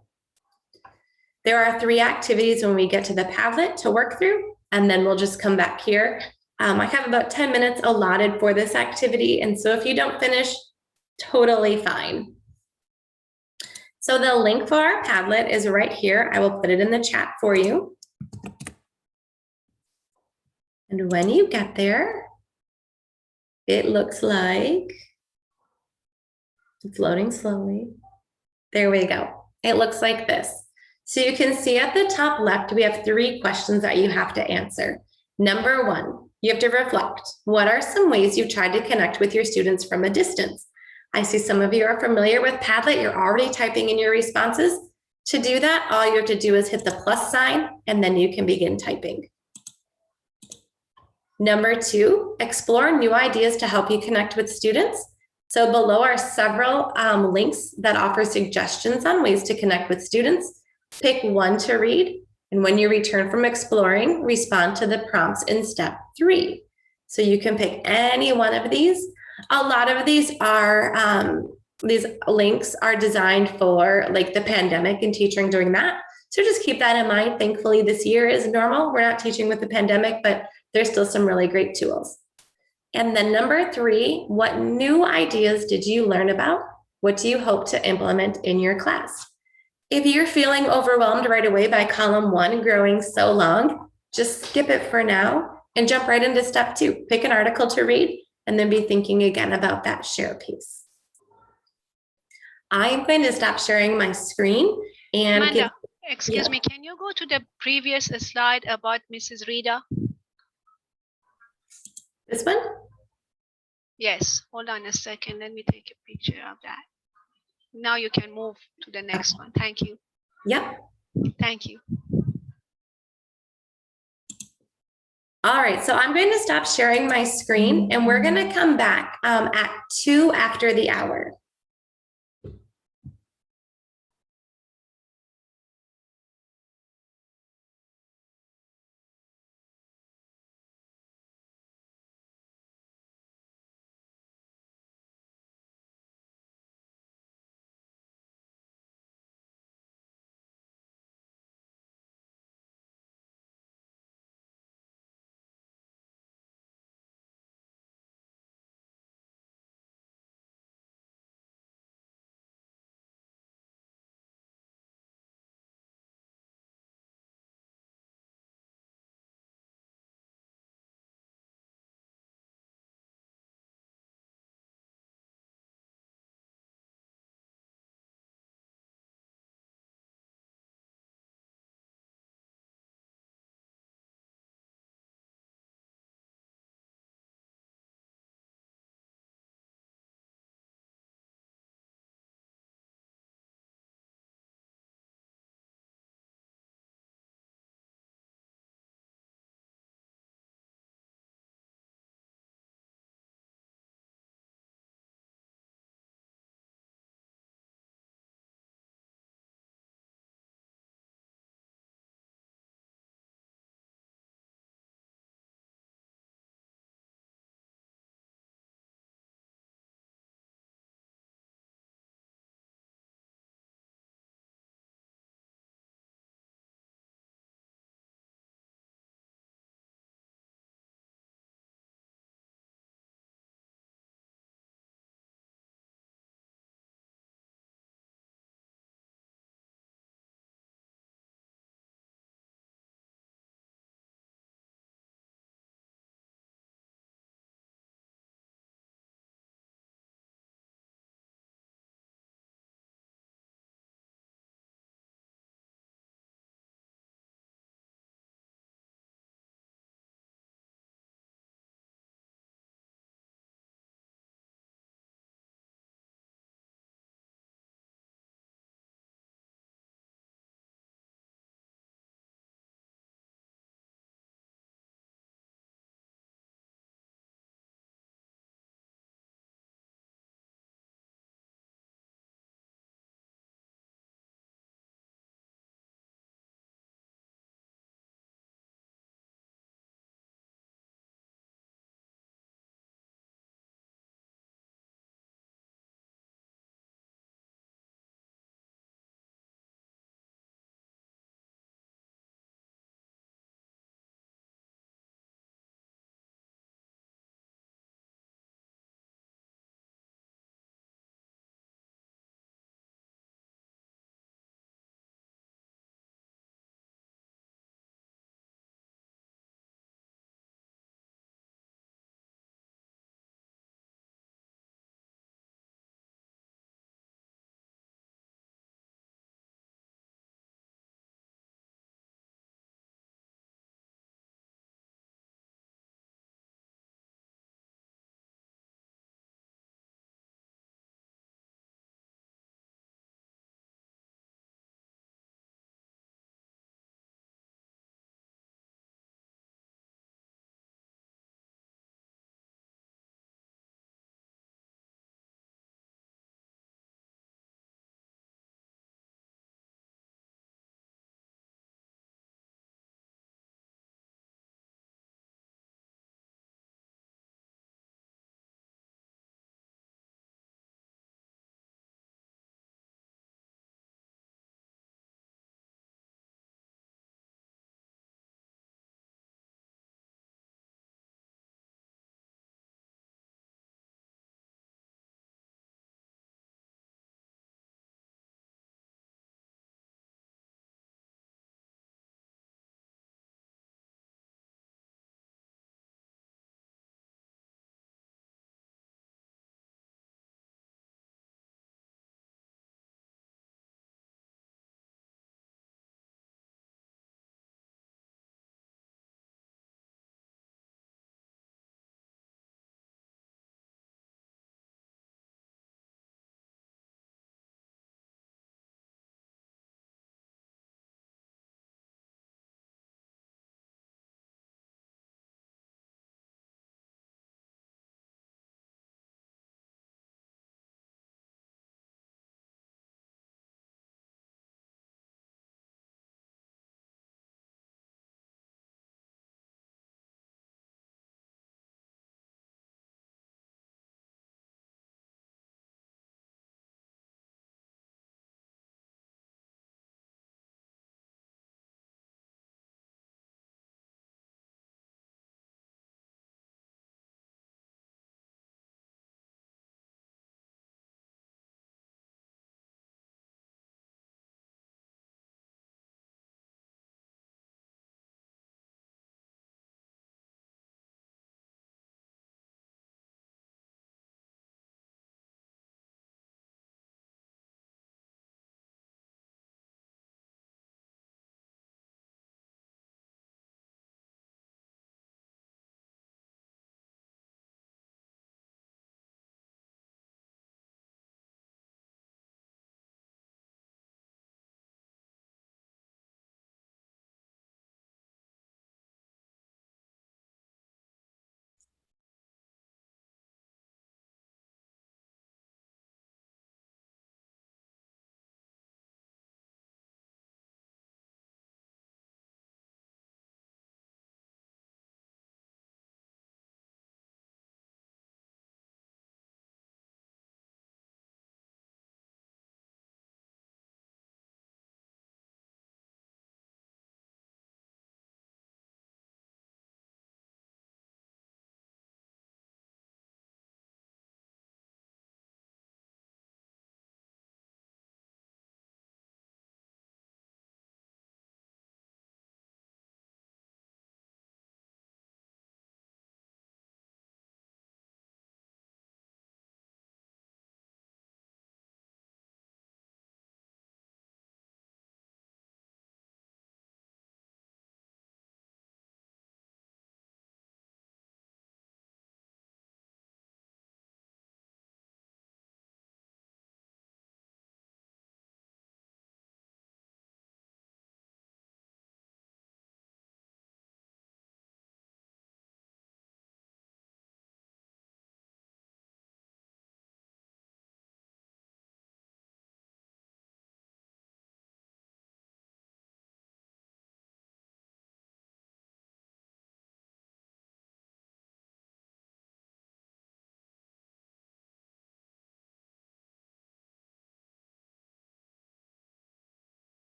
There are 3 activities when we get to the Padlet to work through, and then we'll just come back here. I have about 10 minutes allotted for this activity, and so if you don't finish, totally fine. So the link for our Padlet is right here. I will put it in the chat for you. And when you get there, it looks like it's loading slowly. There we go. It looks like this. So you can see at the top left, we have 3 questions that you have to answer. Number 1, you have to reflect. What are some ways you've tried to connect with your students from a distance? I see some of you are familiar with Padlet. You're already typing in your responses. To do that, all you have to do is hit the plus sign, and then you can begin typing. Number 2, explore new ideas to help you connect with students. So below are several links that offer suggestions on ways to connect with students. Pick one to read, and when you return from exploring, respond to the prompts in step 3. So you can pick any one of these. A lot of these links are designed for like the pandemic and teaching during that. So just keep that in mind. Thankfully, this year is normal. We're not teaching with the pandemic, but there's still some really great tools. And then number 3, what new ideas did you learn about? What do you hope to implement in your class? If you're feeling overwhelmed right away by column 1 growing so long, just skip it for now and jump right into step 2. Pick an article to read and then be thinking again about that share piece. I'm going to stop sharing my screen and Amanda, excuse me, can you go to the previous slide about Mrs. Rita? This one? Yes, hold on a second. Let me take a picture of that. Now you can move to the next one. Thank you. Yep. Thank you. All right, so I'm going to stop sharing my screen and we're going to come back at 2 after the hour.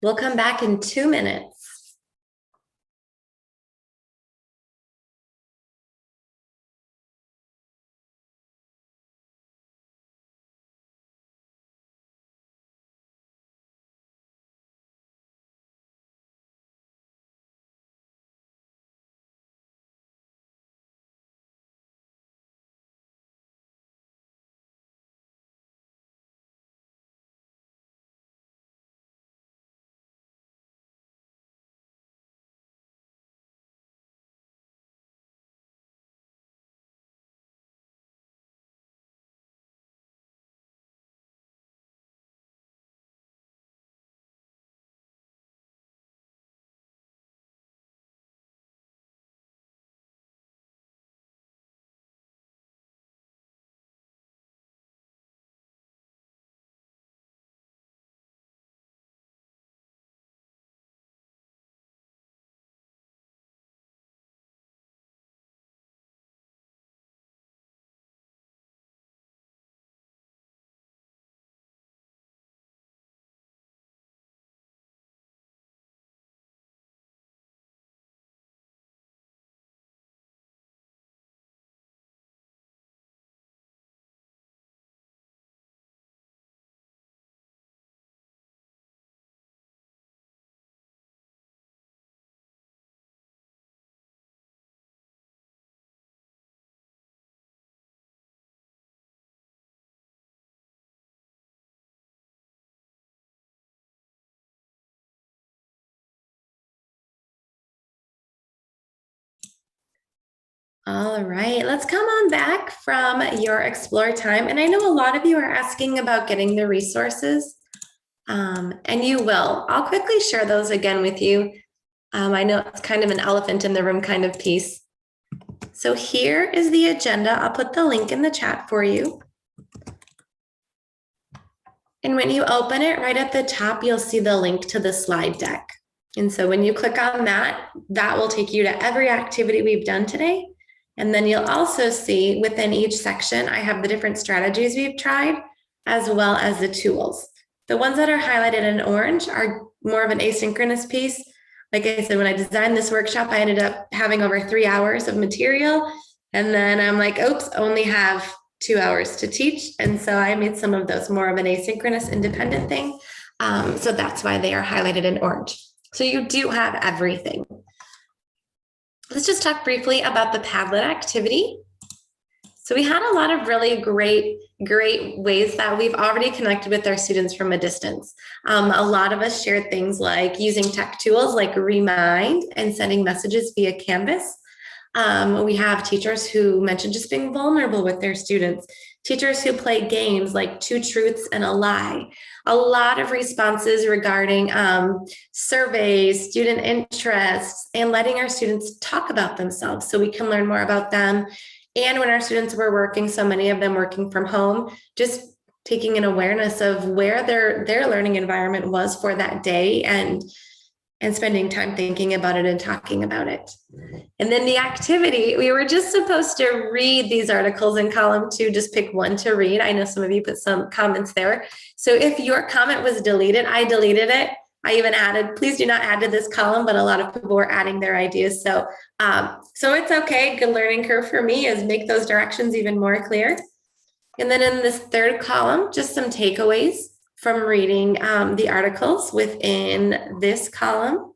We'll come back in 2 minutes. All right, let's come on back from your Explore time. And I know a lot of you are asking about getting the resources, and you will. I'll quickly share those again with you. I know it's kind of an elephant in the room kind of piece. So here is the agenda. I'll put the link in the chat for you. And when you open it, right at the top, you'll see the link to the slide deck. And so when you click on that, that will take you to every activity we've done today. And then you'll also see within each section, I have the different strategies we've tried, as well as the tools. The ones that are highlighted in orange are more of an asynchronous piece. Like I said, when I designed this workshop, I ended up having over 3 hours of material. And then I'm like, oops, only have 2 hours to teach. And so I made some of those more of an asynchronous independent thing. So that's why they are highlighted in orange. So you do have everything. Let's just talk briefly about the Padlet activity. So we had a lot of really great ways that we've already connected with our students from a distance. A lot of us shared things like using tech tools like Remind and sending messages via Canvas. We have teachers who mentioned just being vulnerable with their students, teachers who play games like 2 Truths and a Lie, a lot of responses regarding surveys, student interests, and letting our students talk about themselves so we can learn more about them. And when our students were working, so many of them working from home, just taking an awareness of where their learning environment was for that day and spending time thinking about it and talking about it. And then the activity, we were just supposed to read these articles in column 2, just pick one to read. I know some of you put some comments there. So if your comment was deleted, I deleted it. I even added, please do not add to this column, but a lot of people were adding their ideas. So it's okay. Good learning curve for me is make those directions even more clear. And then in this third column, just some takeaways from reading the articles within this column.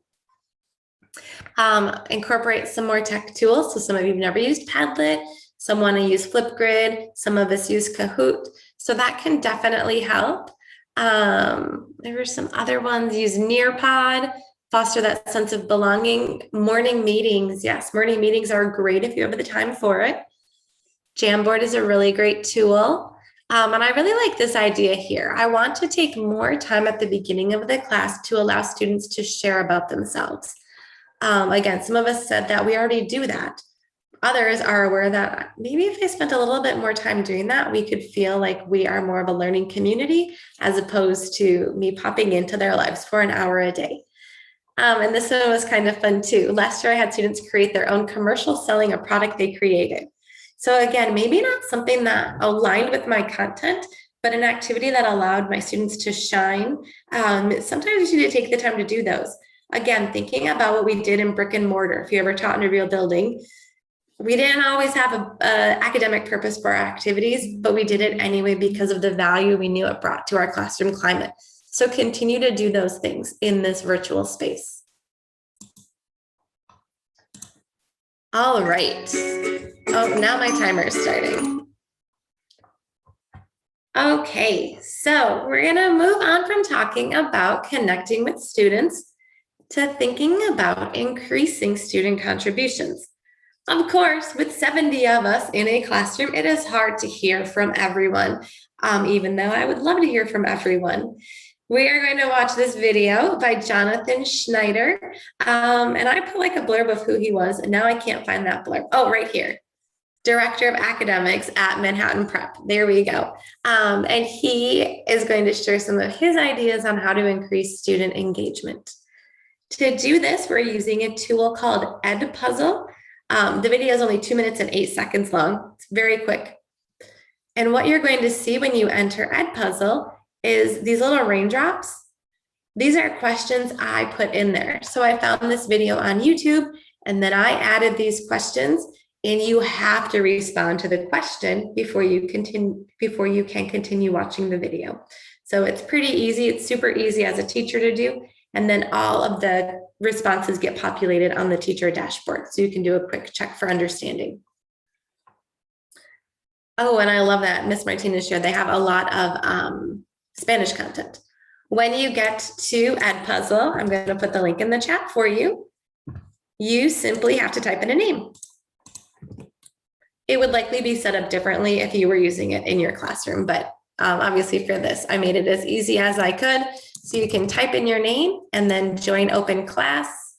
Incorporate some more tech tools. So some of you have never used Padlet, some want to use Flipgrid, some of us use Kahoot. So that can definitely help. There were some other ones, use Nearpod, foster that sense of belonging. Morning meetings, yes, morning meetings are great if you have the time for it. Jamboard is a really great tool. And I really like this idea here. I want to take more time at the beginning of the class to allow students to share about themselves. Again, some of us said that we already do that. Others are aware that maybe if they spent a little bit more time doing that, we could feel like we are more of a learning community as opposed to me popping into their lives for an hour a day. And this one was kind of fun too. Last year I had students create their own commercial selling a product they created. So again, maybe not something that aligned with my content, but an activity that allowed my students to shine. Sometimes you need to take the time to do those. Again, thinking about what we did in brick and mortar, if you ever taught in a real building, we didn't always have a academic purpose for our activities, but we did it anyway because of the value we knew it brought to our classroom climate. So continue to do those things in this virtual space. All right. Oh, now my timer is starting. Okay, so we're gonna move on from talking about connecting with students to thinking about increasing student contributions. Of course, with 70 of us in a classroom, it is hard to hear from everyone, even though I would love to hear from everyone. We are going to watch this video by Jonathan Schneider. And I put like a blurb of who he was, and now I can't find that blurb. Oh, right here. Director of Academics at Manhattan Prep. There we go. And he is going to share some of his ideas on how to increase student engagement. To do this, we're using a tool called Edpuzzle. The video is only 2 minutes and 8 seconds long. It's very quick. And what you're going to see when you enter Edpuzzle is these little raindrops. These are questions I put in there. So I found this video on YouTube, and then I added these questions, and you have to respond to the question before you can continue watching the video. So it's pretty easy. It's super easy as a teacher to do. And then all of the responses get populated on the teacher dashboard. So you can do a quick check for understanding. Oh, and I love that Miss Martinez shared. They have a lot of Spanish content. When you get to Edpuzzle, I'm going to put the link in the chat for you. You simply have to type in a name. It would likely be set up differently if you were using it in your classroom, but obviously for this, I made it as easy as I could. So you can type in your name and then join open class.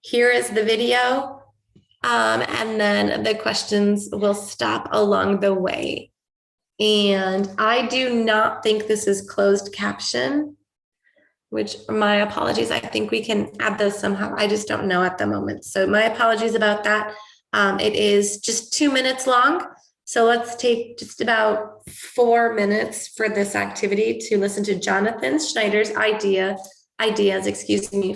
Here is the video. And then the questions will stop along the way. And I do not think this is closed caption, which my apologies. I think we can add those somehow. I just don't know at the moment. So my apologies about that. It is just 2 minutes long. So let's take just about 4 minutes for this activity to listen to Jonathan Schneider's ideas,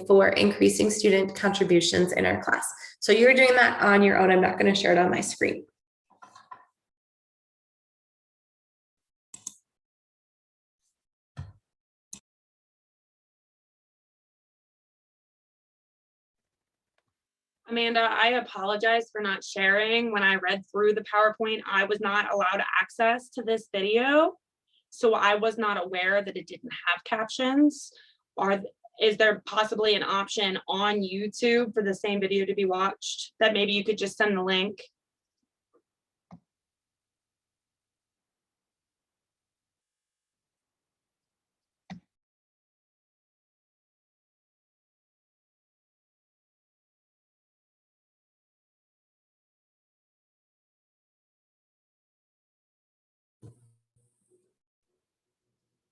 for increasing student contributions in our class. So you're doing that on your own. I'm not going to share it on my screen. Amanda, I apologize for not sharing. When I read through the PowerPoint, I was not allowed access to this video. So I was not aware that it didn't have captions. Is there possibly an option on YouTube for the same video to be watched that maybe you could just send the link?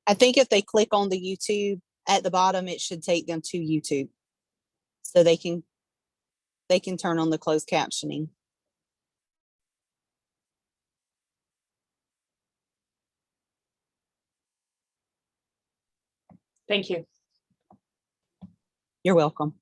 I think if they click on the YouTube at the bottom, it should take them to YouTube. So they can turn on the closed captioning. Thank you. You're welcome.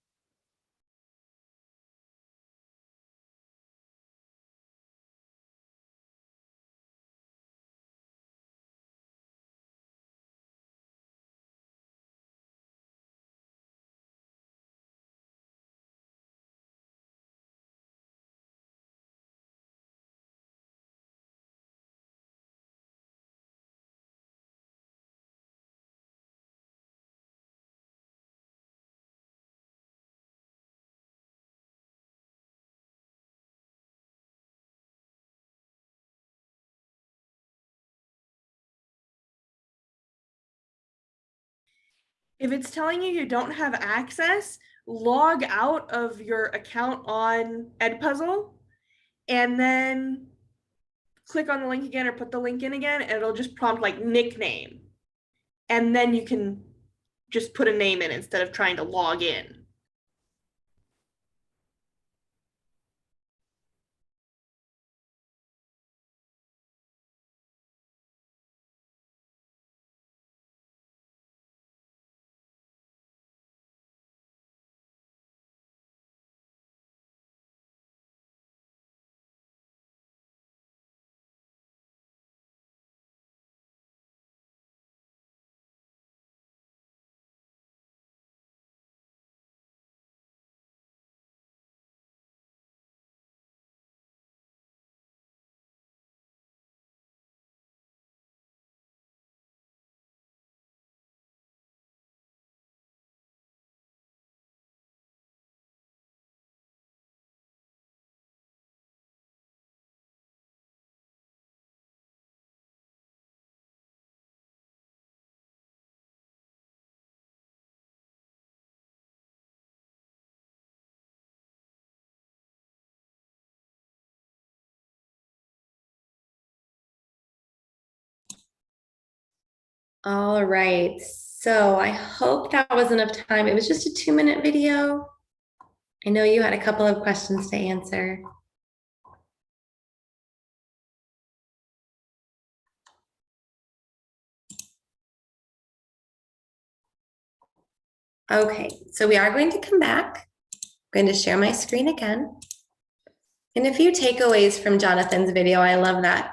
If it's telling you you don't have access, log out of your account on Edpuzzle and then click on the link again or put the link in again, and it'll just prompt like nickname. And then you can just put a name in instead of trying to log in. All right, so I hope that was enough time. It was just a 2-minute video. I know you had a couple of questions to answer. Okay, so we are going to come back. I'm going to share my screen again. And a few takeaways from Jonathan's video. I love that.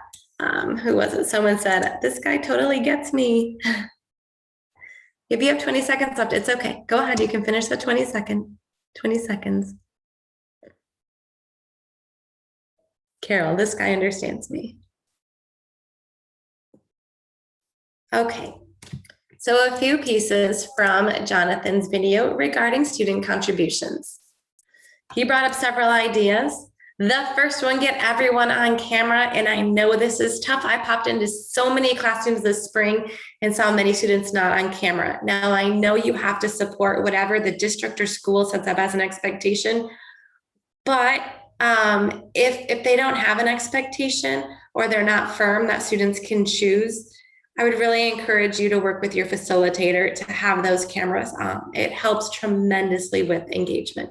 Who was it? Someone said, this guy totally gets me. If you have 20 seconds left, it's okay. Go ahead, you can finish the 20 seconds. Carol, this guy understands me. Okay, so a few pieces from Jonathan's video regarding student contributions. He brought up several ideas. The first one, get everyone on camera. And I know this is tough. I popped into so many classrooms this spring and saw many students not on camera. Now, I know you have to support whatever the district or school sets up as an expectation, but if they don't have an expectation or they're not firm that students can choose, I would really encourage you to work with your facilitator to have those cameras on. It helps tremendously with engagement.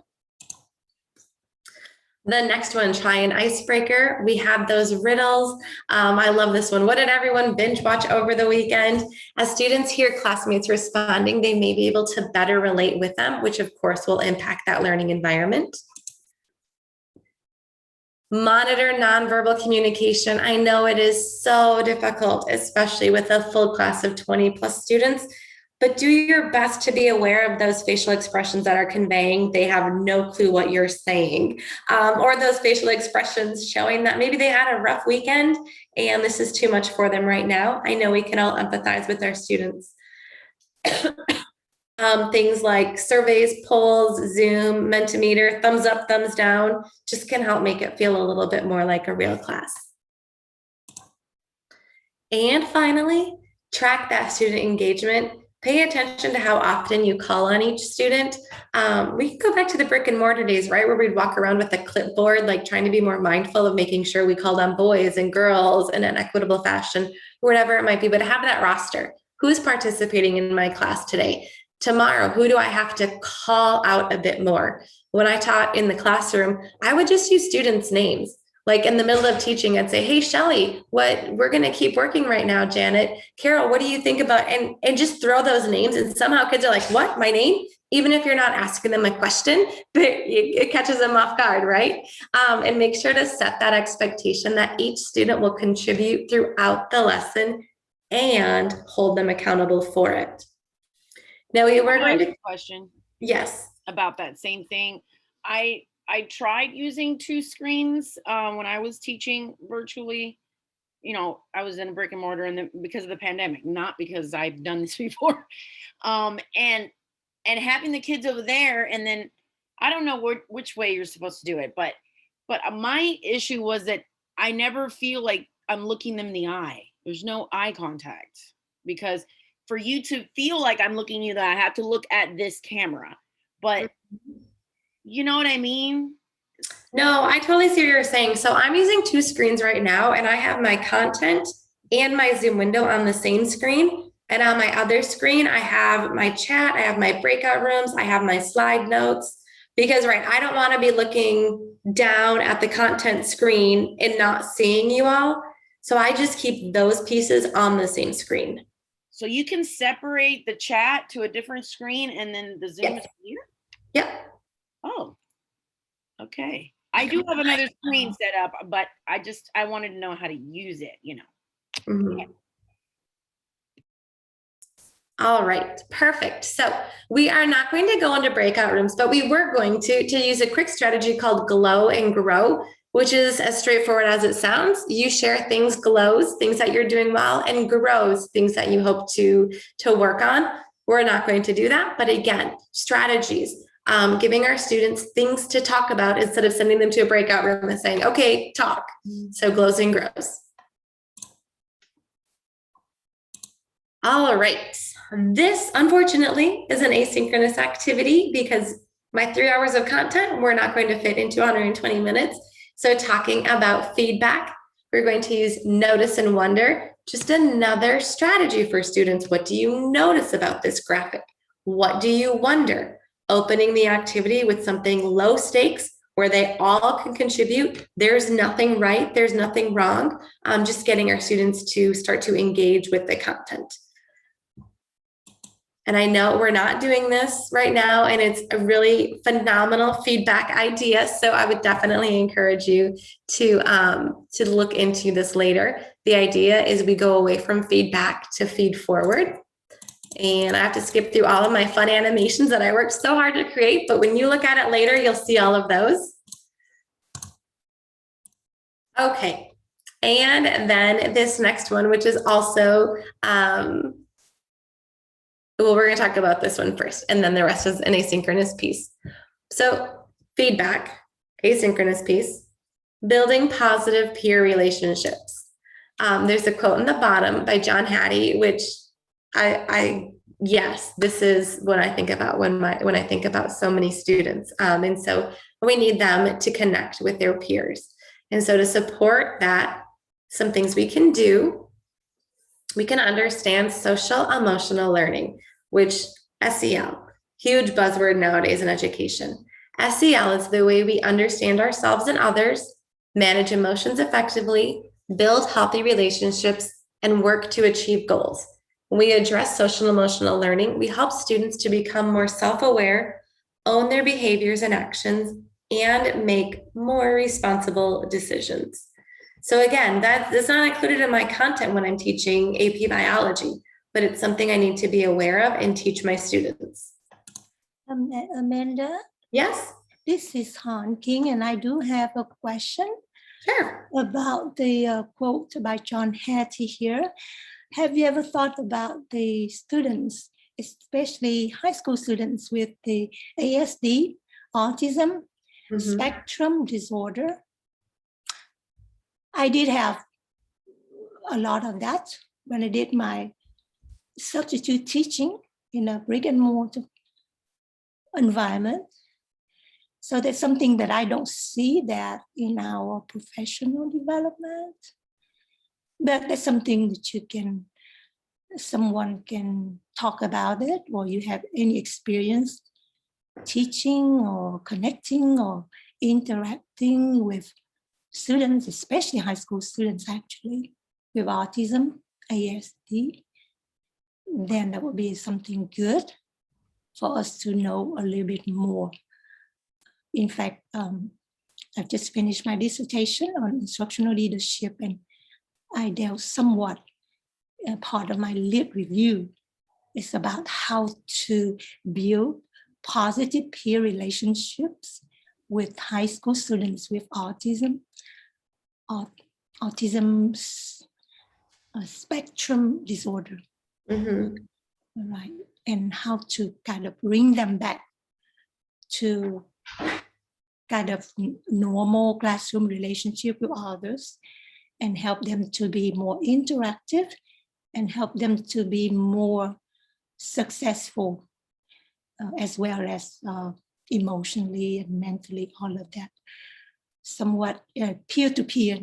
The next one, try an icebreaker. We have those riddles. I love this one. What did everyone binge watch over the weekend? As students hear classmates responding, they may be able to better relate with them, which of course will impact that learning environment. Monitor nonverbal communication. I know it is so difficult, especially with a full class of 20+ students, but do your best to be aware of those facial expressions that are conveying they have no clue what you're saying, or those facial expressions showing that maybe they had a rough weekend and this is too much for them right now. I know we can all empathize with our students. Things like surveys, polls, Zoom, Mentimeter, thumbs up, thumbs down, just can help make it feel a little bit more like a real class. And finally, track that student engagement. Pay attention to how often you call on each student. We can go back to the brick and mortar days, right? Where we'd walk around with a clipboard, like trying to be more mindful of making sure we called on boys and girls in an equitable fashion, whatever it might be, but have that roster. Who's participating in my class today? Tomorrow, who do I have to call out a bit more? When I taught in the classroom, I would just use students' names. Like in the middle of teaching, I'd say, hey, Shelly, we're going to keep working right now, Janet. Carol, what do you think about, and just throw those names. And somehow kids are like, what, my name? Even if you're not asking them a question, but it catches them off guard, right? And make sure to set that expectation that each student will contribute throughout the lesson and hold them accountable for it. Now we were going to question. Yes. About that same thing. I tried using 2 screens when I was teaching virtually. You know, I was in a brick and mortar and because of the pandemic, not because I've done this before. And having the kids over there, and then I don't know which way you're supposed to do it, but my issue was that I never feel like I'm looking them in the eye. There's no eye contact, because for you to feel like I'm looking you, that I have to look at this camera. But you know what I mean? No, I totally see what you're saying. So I'm using 2 screens right now, and I have my content and my Zoom window on the same screen. And on my other screen, I have my chat, I have my breakout rooms, I have my slide notes, because I don't want to be looking down at the content screen and not seeing you all. So I just keep those pieces on the same screen. So you can separate the chat to a different screen and then the Zoom is here? Yep. Oh, okay. I do have another screen set up, but I wanted to know how to use it, you know. Mm-hmm. All right, perfect. So we are not going to go into breakout rooms, but we were going to use a quick strategy called Glow and Grow, which is as straightforward as it sounds. You share things, glows, things that you're doing well, and grows, things that you hope to work on. We're not going to do that, but again, strategies, giving our students things to talk about instead of sending them to a breakout room and saying, okay, talk. So glows and grows. All right, this unfortunately is an asynchronous activity because my 3 hours of content, we're not going to fit into 120 minutes. So talking about feedback, we're going to use notice and wonder. Just another strategy for students. What do you notice about this graphic? What do you wonder? Opening the activity with something low stakes where they all can contribute. There's nothing right, there's nothing wrong. Just getting our students to start to engage with the content. And I know we're not doing this right now, and it's a really phenomenal feedback idea. So I would definitely encourage you to look into this later. The idea is we go away from feedback to feed forward. And I have to skip through all of my fun animations that I worked so hard to create, but when you look at it later, you'll see all of those. Okay, and then this next one, which is also, well, we're going to talk about this one first, and then the rest is an asynchronous piece. So feedback, asynchronous piece, building positive peer relationships. There's a quote in the bottom by John Hattie, which yes, this is what I think about when I think about so many students. And so we need them to connect with their peers. And so to support that, some things we can do, we can understand social emotional learning, which SEL, huge buzzword nowadays in education. SEL is the way we understand ourselves and others, manage emotions effectively, build healthy relationships, and work to achieve goals. When we address social emotional learning, we help students to become more self-aware, own their behaviors and actions, and make more responsible decisions. So again, that's not included in my content when I'm teaching AP Biology, but it's something I need to be aware of and teach my students. Amanda? Yes? This is Han King, and I do have a question. Sure. About the quote by John Hattie here. Have you ever thought about the students, especially high school students with the ASD, autism, spectrum disorder? I did have a lot of that when I did my substitute teaching in a brick and mortar environment. So that's something that I don't see that in our professional development. But that's something that someone can talk about it, or you have any experience teaching or connecting or interacting with students, especially high school students actually, with autism, ASD, then that would be something good for us to know a little bit more. In fact, I've just finished my dissertation on instructional leadership, and I dealt somewhat, part of my lit review is about how to build positive peer relationships with high school students with autism, spectrum disorder. Right, and how to kind of bring them back to kind of normal classroom relationship with others, and help them to be more interactive and help them to be more successful, as well as emotionally and mentally, all of that. Somewhat peer-to-peer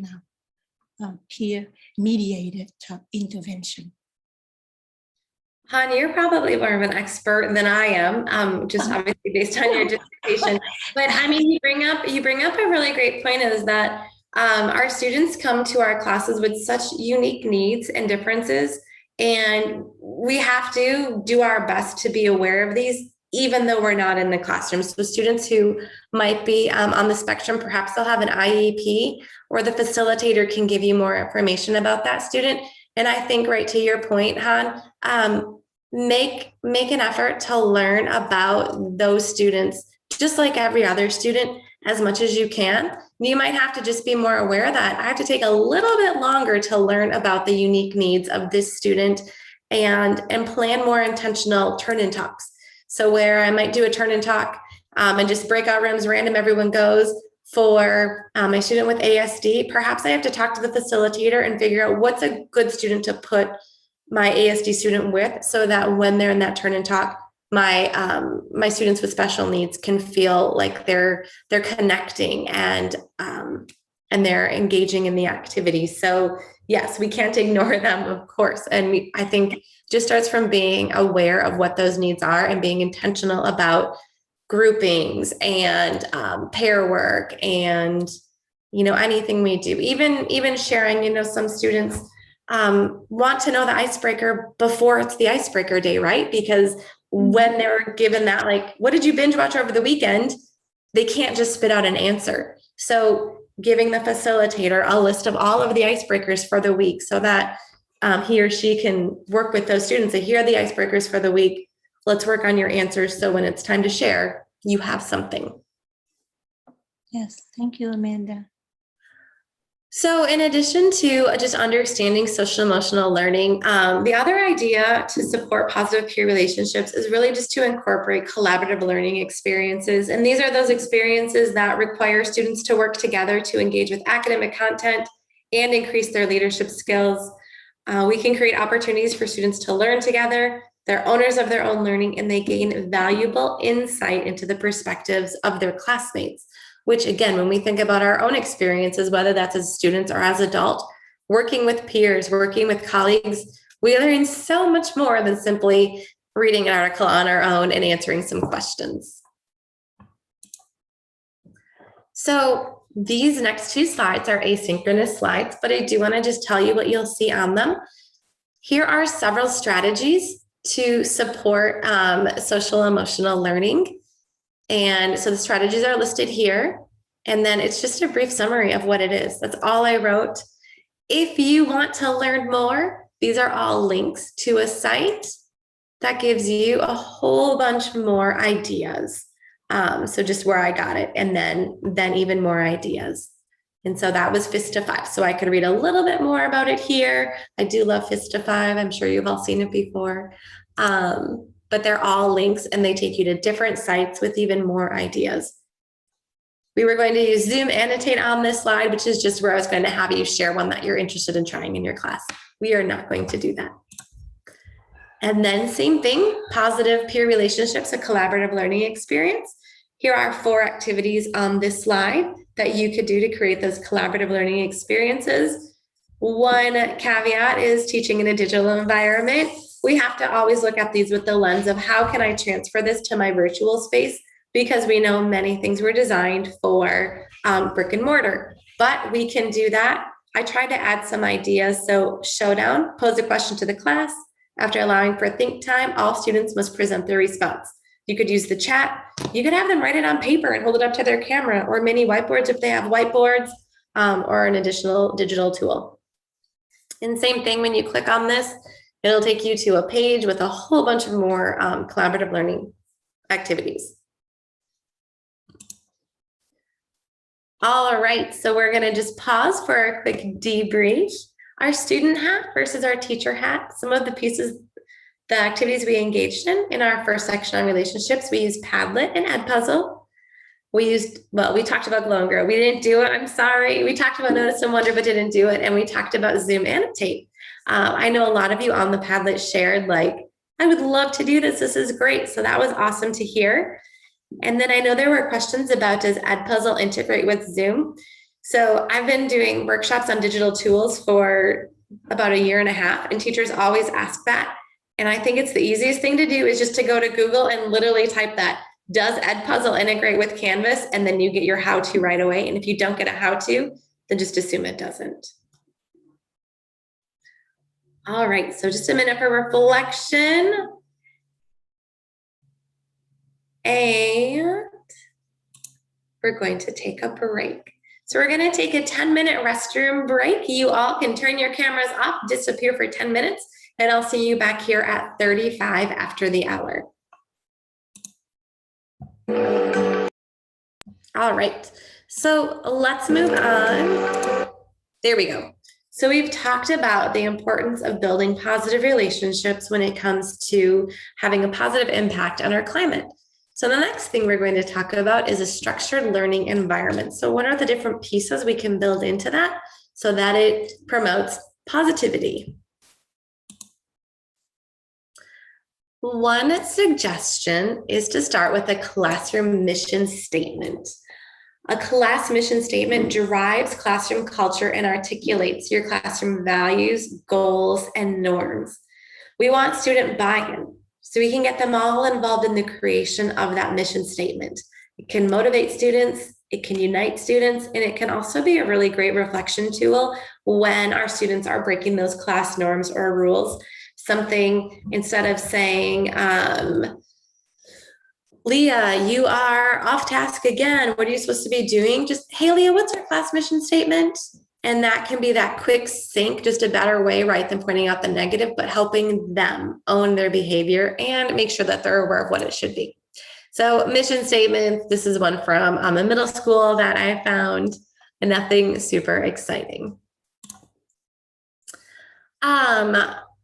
now, peer-mediated intervention. Han, you're probably more of an expert than I am, just obviously based on your dissertation. But I mean, you bring up a really great point, is that our students come to our classes with such unique needs and differences, and we have to do our best to be aware of these, even though we're not in the classroom. So students who might be on the spectrum, perhaps they'll have an IEP, or the facilitator can give you more information about that student. And I think, right to your point, Han, make an effort to learn about those students, just like every other student, as much as you can. You might have to just be more aware that I have to take a little bit longer to learn about the unique needs of this student, and plan more intentional turn-in talks. So where I might do a turn-in talk and just breakout rooms, random, everyone goes. For my student with ASD, perhaps I have to talk to the facilitator and figure out what's a good student to put my ASD student with, so that when they're in that turn and talk, my students with special needs can feel like they're connecting and and they're engaging in the activity. So yes, we can't ignore them, of course. And I think just starts from being aware of what those needs are and being intentional about groupings and pair work and, anything we do, even sharing, some students want to know the icebreaker before it's the icebreaker day, right? Because when they're given that, like, what did you binge watch over the weekend? They can't just spit out an answer. So giving the facilitator a list of all of the icebreakers for the week so that he or she can work with those students. Say, here are the icebreakers for the week. Let's work on your answers. So when it's time to share, you have something. Yes, thank you, Amanda. So in addition to just understanding social emotional learning, the other idea to support positive peer relationships is really just to incorporate collaborative learning experiences. And these are those experiences that require students to work together to engage with academic content and increase their leadership skills. We can create opportunities for students to learn together. They're owners of their own learning, and they gain valuable insight into the perspectives of their classmates. Which again, when we think about our own experiences, whether that's as students or as adults, working with peers, working with colleagues, we learn so much more than simply reading an article on our own and answering some questions. So these next two slides are asynchronous slides, but I do want to just tell you what you'll see on them. Here are several strategies to support social emotional learning. And so the strategies are listed here, and then it's just a brief summary of what it is. That's all I wrote. If you want to learn more, these are all links to a site that gives you a whole bunch more ideas. So just where I got it, and then even more ideas. And so that was FISTA 5. So I could read a little bit more about it here. I do love FISTA 5. I'm sure you've all seen it before. But they're all links and they take you to different sites with even more ideas. We were going to use Zoom Annotate on this slide, which is just where I was going to have you share one that you're interested in trying in your class. We are not going to do that. And then same thing, positive peer relationships, a collaborative learning experience. Here are 4 activities on this slide that you could do to create those collaborative learning experiences. One caveat is teaching in a digital environment. We have to always look at these with the lens of how can I transfer this to my virtual space, because we know many things were designed for brick and mortar, but we can do that. I tried to add some ideas. So Showdown, pose a question to the class. After allowing for think time, all students must present their response. You could use the chat. You could have them write it on paper and hold it up to their camera, or mini whiteboards if they have whiteboards, or an additional digital tool. And same thing, when you click on this, it'll take you to a page with a whole bunch of more collaborative learning activities. All right, so we're gonna just pause for a quick debrief. Our student hat versus our teacher hat. Some of the pieces, the activities we engaged in our first section on relationships, we used Padlet and Edpuzzle. We talked about Glow and Grow. We didn't do it, I'm sorry. We talked about Notice and Wonder, but didn't do it. And we talked about Zoom Annotate. I know a lot of you on the Padlet shared, like, I would love to do this. This is great. So that was awesome to hear. And then I know there were questions about, does Edpuzzle integrate with Zoom? So I've been doing workshops on digital tools for about 1.5 years, and teachers always ask that. And I think it's the easiest thing to do is just to go to Google and literally type that, does Edpuzzle integrate with Canvas? And then you get your how-to right away. And if you don't get a how-to, then just assume it doesn't. All right, so just a minute for reflection. And we're going to take a break. So we're going to take a 10-minute restroom break. You all can turn your cameras off, disappear for 10 minutes, and I'll see you back here at 35 after the hour. All right, so let's move on. There we go. So we've talked about the importance of building positive relationships when it comes to having a positive impact on our climate. So the next thing we're going to talk about is a structured learning environment. So what are the different pieces we can build into that so that it promotes positivity? One suggestion is to start with a classroom mission statement. A class mission statement drives classroom culture and articulates your classroom values, goals, and norms. We want student buy-in, so we can get them all involved in the creation of that mission statement. It can motivate students, it can unite students, and it can also be a really great reflection tool when our students are breaking those class norms or rules. Something, instead of saying, Leah, you are off task again. What are you supposed to be doing? Just, hey, Leah, what's our class mission statement? And that can be that quick sync, just a better way, right, than pointing out the negative, but helping them own their behavior and make sure that they're aware of what it should be. So mission statements, this is one from a middle school that I found, and nothing super exciting.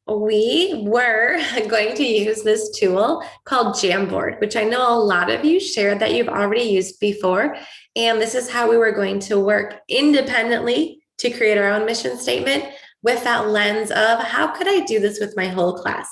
We were going to use this tool called Jamboard, which I know a lot of you shared that you've already used before. And this is how we were going to work independently to create our own mission statement with that lens of how could I do this with my whole class?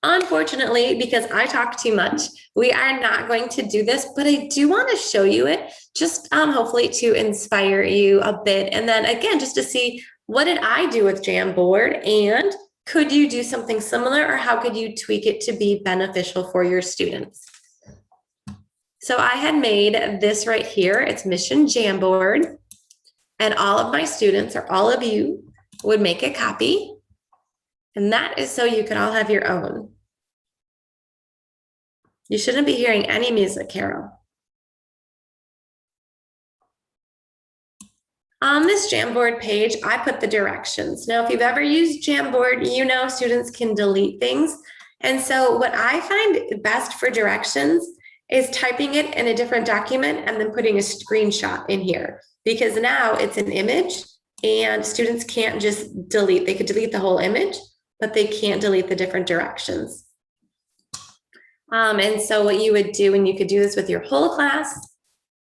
Unfortunately, because I talk too much, we are not going to do this, but I do want to show you it just hopefully to inspire you a bit. And then again, just to see what did I do with Jamboard, and could you do something similar, or how could you tweak it to be beneficial for your students? So I had made this right here. It's Mission Jamboard, and all of my students, or all of you, would make a copy. And that is so you can all have your own. You shouldn't be hearing any music, Carol. On this Jamboard page, I put the directions. Now, if you've ever used Jamboard, you know students can delete things. And so what I find best for directions is typing it in a different document and then putting a screenshot in here, because now it's an image and students can't just delete. They could delete the whole image, but they can't delete the different directions. And so what you would do, and you could do this with your whole class,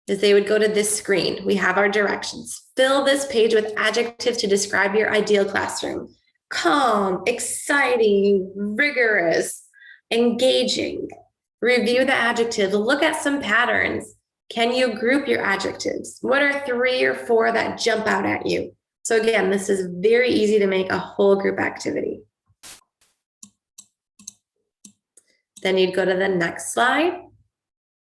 is they would go to this screen. We have our directions. Fill this page with adjectives to describe your ideal classroom. Calm, exciting, rigorous, engaging. Review the adjectives. Look at some patterns. Can you group your adjectives? What are 3 or 4 that jump out at you? So again, this is very easy to make a whole group activity. Then you'd go to the next slide,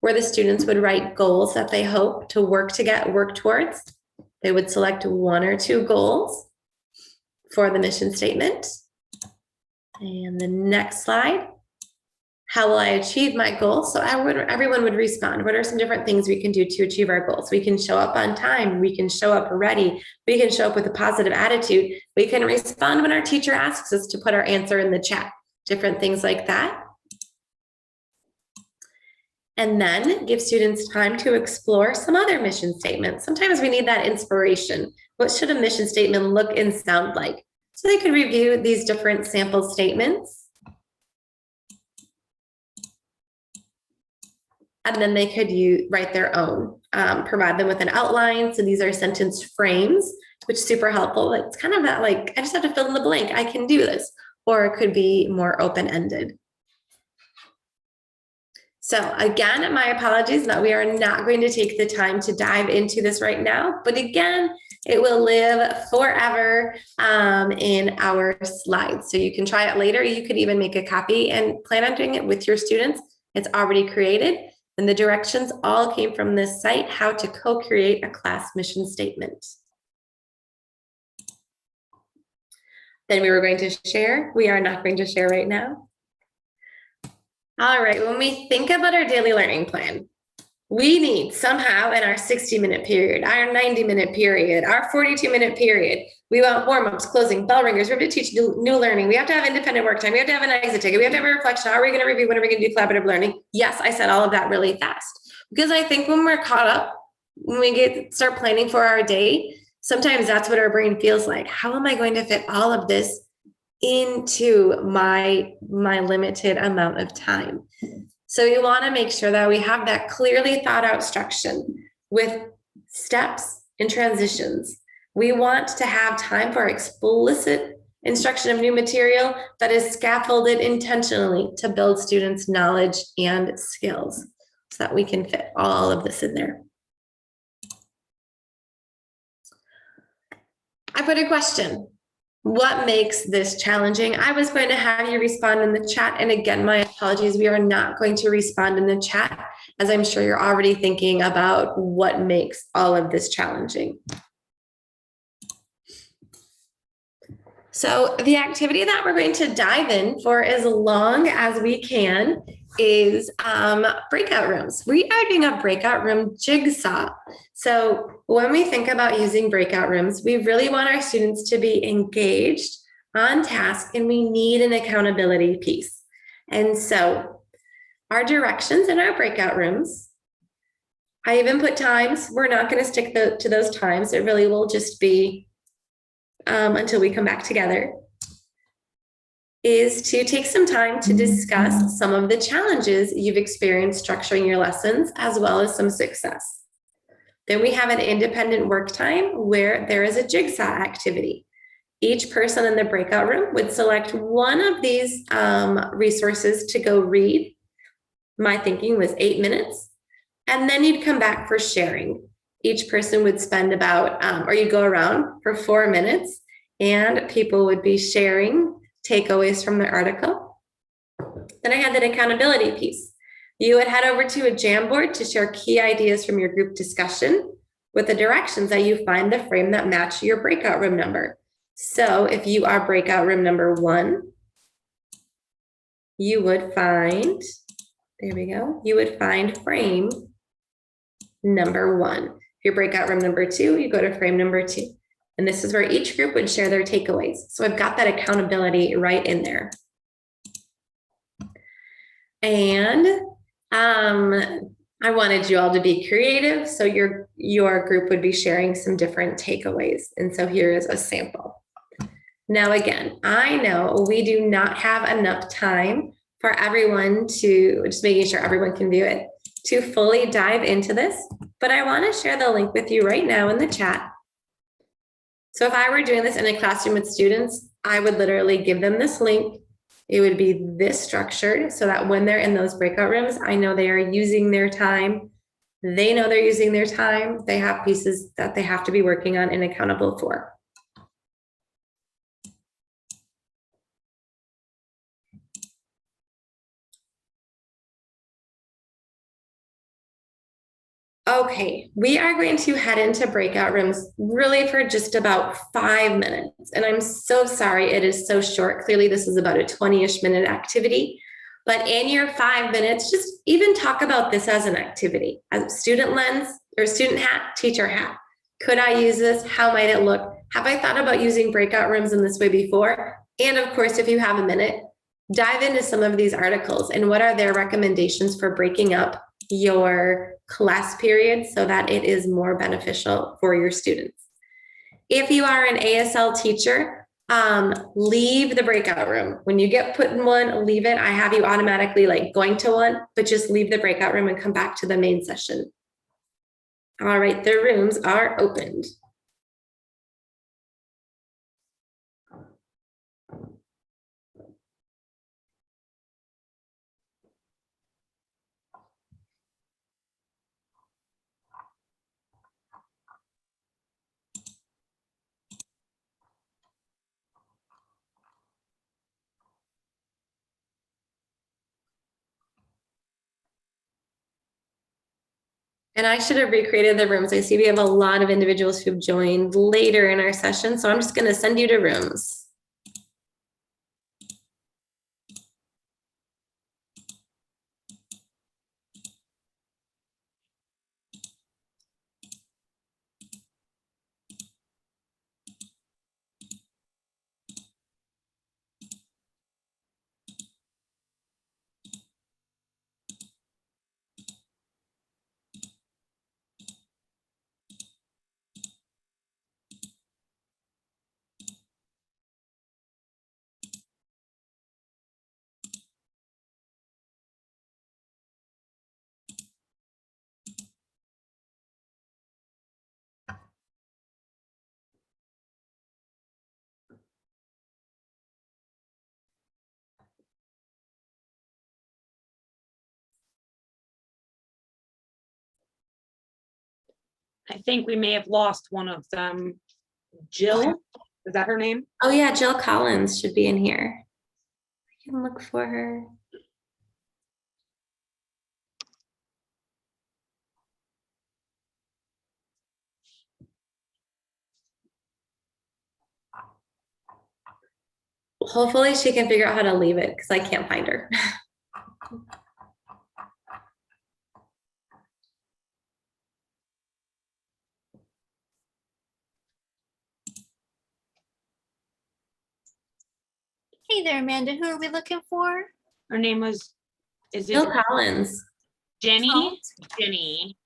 where the students would write goals that they hope to work towards. They would select 1 or 2 goals for the mission statement. And the next slide, how will I achieve my goals? So everyone would respond. What are some different things we can do to achieve our goals? We can show up on time. We can show up ready. We can show up with a positive attitude. We can respond when our teacher asks us to put our answer in the chat. Different things like that. And then give students time to explore some other mission statements. Sometimes we need that inspiration. What should a mission statement look and sound like? So they could review these different sample statements. And then they could write their own, provide them with an outline. So these are sentence frames, which is super helpful. It's kind of that like, I just have to fill in the blank. I can do this. Or it could be more open-ended. So again, my apologies that we are not going to take the time to dive into this right now, but again, it will live forever in our slides. So you can try it later. You could even make a copy and plan on doing it with your students. It's already created, and the directions all came from this site, how to co-create a class mission statement. Then we were going to share. We are not going to share right now. All right, when we think about our daily learning plan, we need somehow in our 60-minute period, our 90-minute period, our 42-minute period, we want warm-ups, closing, bell ringers, we have to teach new learning, we have to have independent work time, we have to have an exit ticket, we have to have a reflection, how are we gonna review, when are we gonna do collaborative learning? Yes, I said all of that really fast, because I think when we're caught up, when we start planning for our day, sometimes that's what our brain feels like. How am I going to fit all of this into my limited amount of time? So you want to make sure that we have that clearly thought out instruction with steps and transitions. We want to have time for explicit instruction of new material that is scaffolded intentionally to build students' knowledge and skills, so that we can fit all of this in there. I put a question. What makes this challenging? I was going to have you respond in the chat. And again, my apologies. We are not going to respond in the chat, as I'm sure you're already thinking about what makes all of this challenging. So the activity that we're going to dive in for as long as we can is breakout rooms. We are doing a breakout room jigsaw. So when we think about using breakout rooms, we really want our students to be engaged, on task, and we need an accountability piece. And so our directions in our breakout rooms, I even put times. We're not going to stick to those times. It really will just be until we come back together, is to take some time to discuss some of the challenges you've experienced structuring your lessons, as well as some success. Then we have an independent work time where there is a jigsaw activity. Each person in the breakout room would select one of these resources to go read. My thinking was 8 minutes. And then you'd come back for sharing. Each person would spend about, or you go around for 4 minutes, and people would be sharing takeaways from the article. Then I had that accountability piece. You would head over to a Jamboard to share key ideas from your group discussion with the directions that you find the frame that match your breakout room number. So if you are breakout room number 1, you would find, there we go, you would find frame number 1. If you're breakout room number 2, you go to frame number 2. And this is where each group would share their takeaways. So I've got that accountability right in there. And I wanted you all to be creative. So your group would be sharing some different takeaways. And so here is a sample. Now, again, I know we do not have enough time for everyone to, just making sure everyone can view it, to fully dive into this, but I want to share the link with you right now in the chat. So if I were doing this in a classroom with students, I would literally give them this link. It would be this structured so that when they're in those breakout rooms, I know they are using their time. They know they're using their time. They have pieces that they have to be working on and accountable for. Okay, we are going to head into breakout rooms really for just about 5 minutes. And I'm so sorry it is so short. Clearly, this is about a 20-ish minute activity. But in your 5 minutes, just even talk about this as an activity. As student lens or student hat, teacher hat. Could I use this? How might it look? Have I thought about using breakout rooms in this way before? And of course, if you have a minute, dive into some of these articles and what are their recommendations for breaking up your class period so that it is more beneficial for your students. If you are an ASL teacher, leave the breakout room. When you get put in one, leave it. I have you automatically like going to one, but just leave the breakout room and come back to the main session. All right, the rooms are opened. And I should have recreated the rooms. I see we have a lot of individuals who've joined later in our session, so I'm just going to send you to rooms. I think we may have lost one of them. Jill, is that her name? Oh yeah, Jill Collins should be in here. I can look for her. Hopefully she can figure out how to leave it because I can't find her. Hey there, Amanda. Who are we looking for? Her name was, is it Jill Collins. Jenny? Jenny.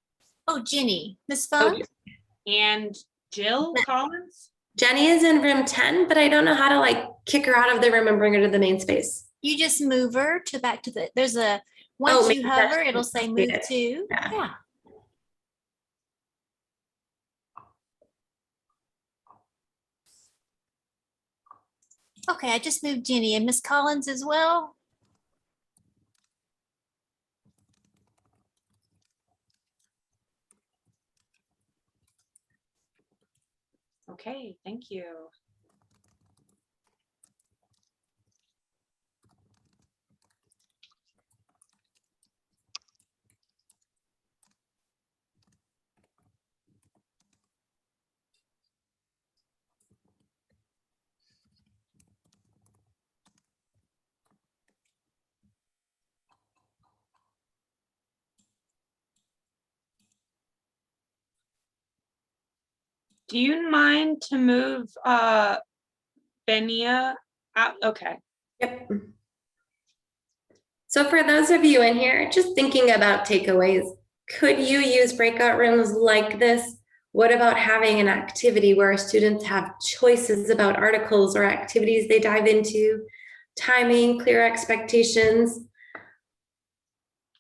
Oh, Jenny. Miss Phone? And Jill Collins? Jenny is in room 10, but I don't know how to like kick her out of the room and bring her to the main space. You just move her to back to the, there's a, once you maybe that's- hover, it'll say move to. Yeah. Yeah. Okay, I just moved Jenny and Miss Collins as well. Okay, thank you. Do you mind to move Benia out? Okay. Yep. So for those of you in here, just thinking about takeaways, could you use breakout rooms like this? What about having an activity where students have choices about articles or activities they dive into, timing, clear expectations?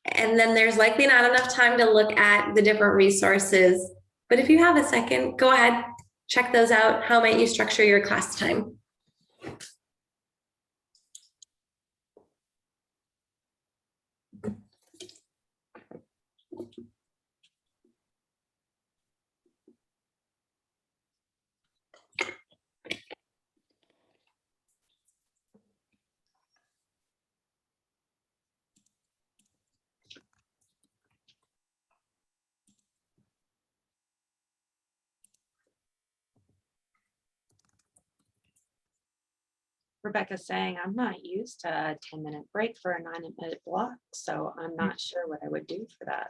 And then there's likely not enough time to look at the different resources. But if you have a second, go ahead, check those out. How might you structure your class time? Rebecca's saying, I'm not used to a 10-minute break for a 9-minute block, so I'm not sure what I would do for that.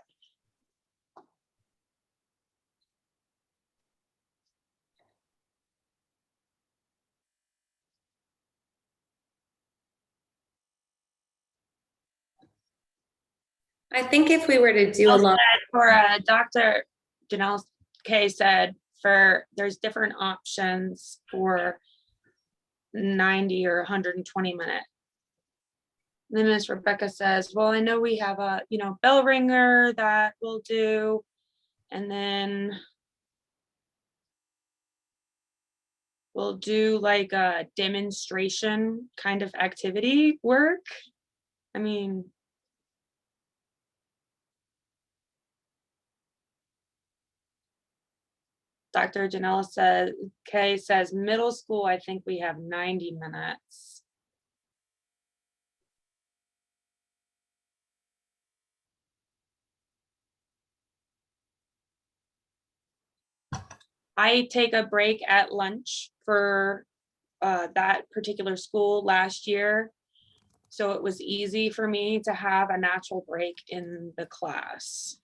I think if we were to do a long For Dr. Janelle K said, there's different options for 90 or 120 minute. Then Miss Rebecca says, well, I know we have a, bell ringer that we'll do. And then we'll do like a demonstration kind of activity work. I mean, Dr. Janelle says, Kay says, middle school, I think we have 90 minutes. I take a break at lunch for that particular school last year. So it was easy for me to have a natural break in the class.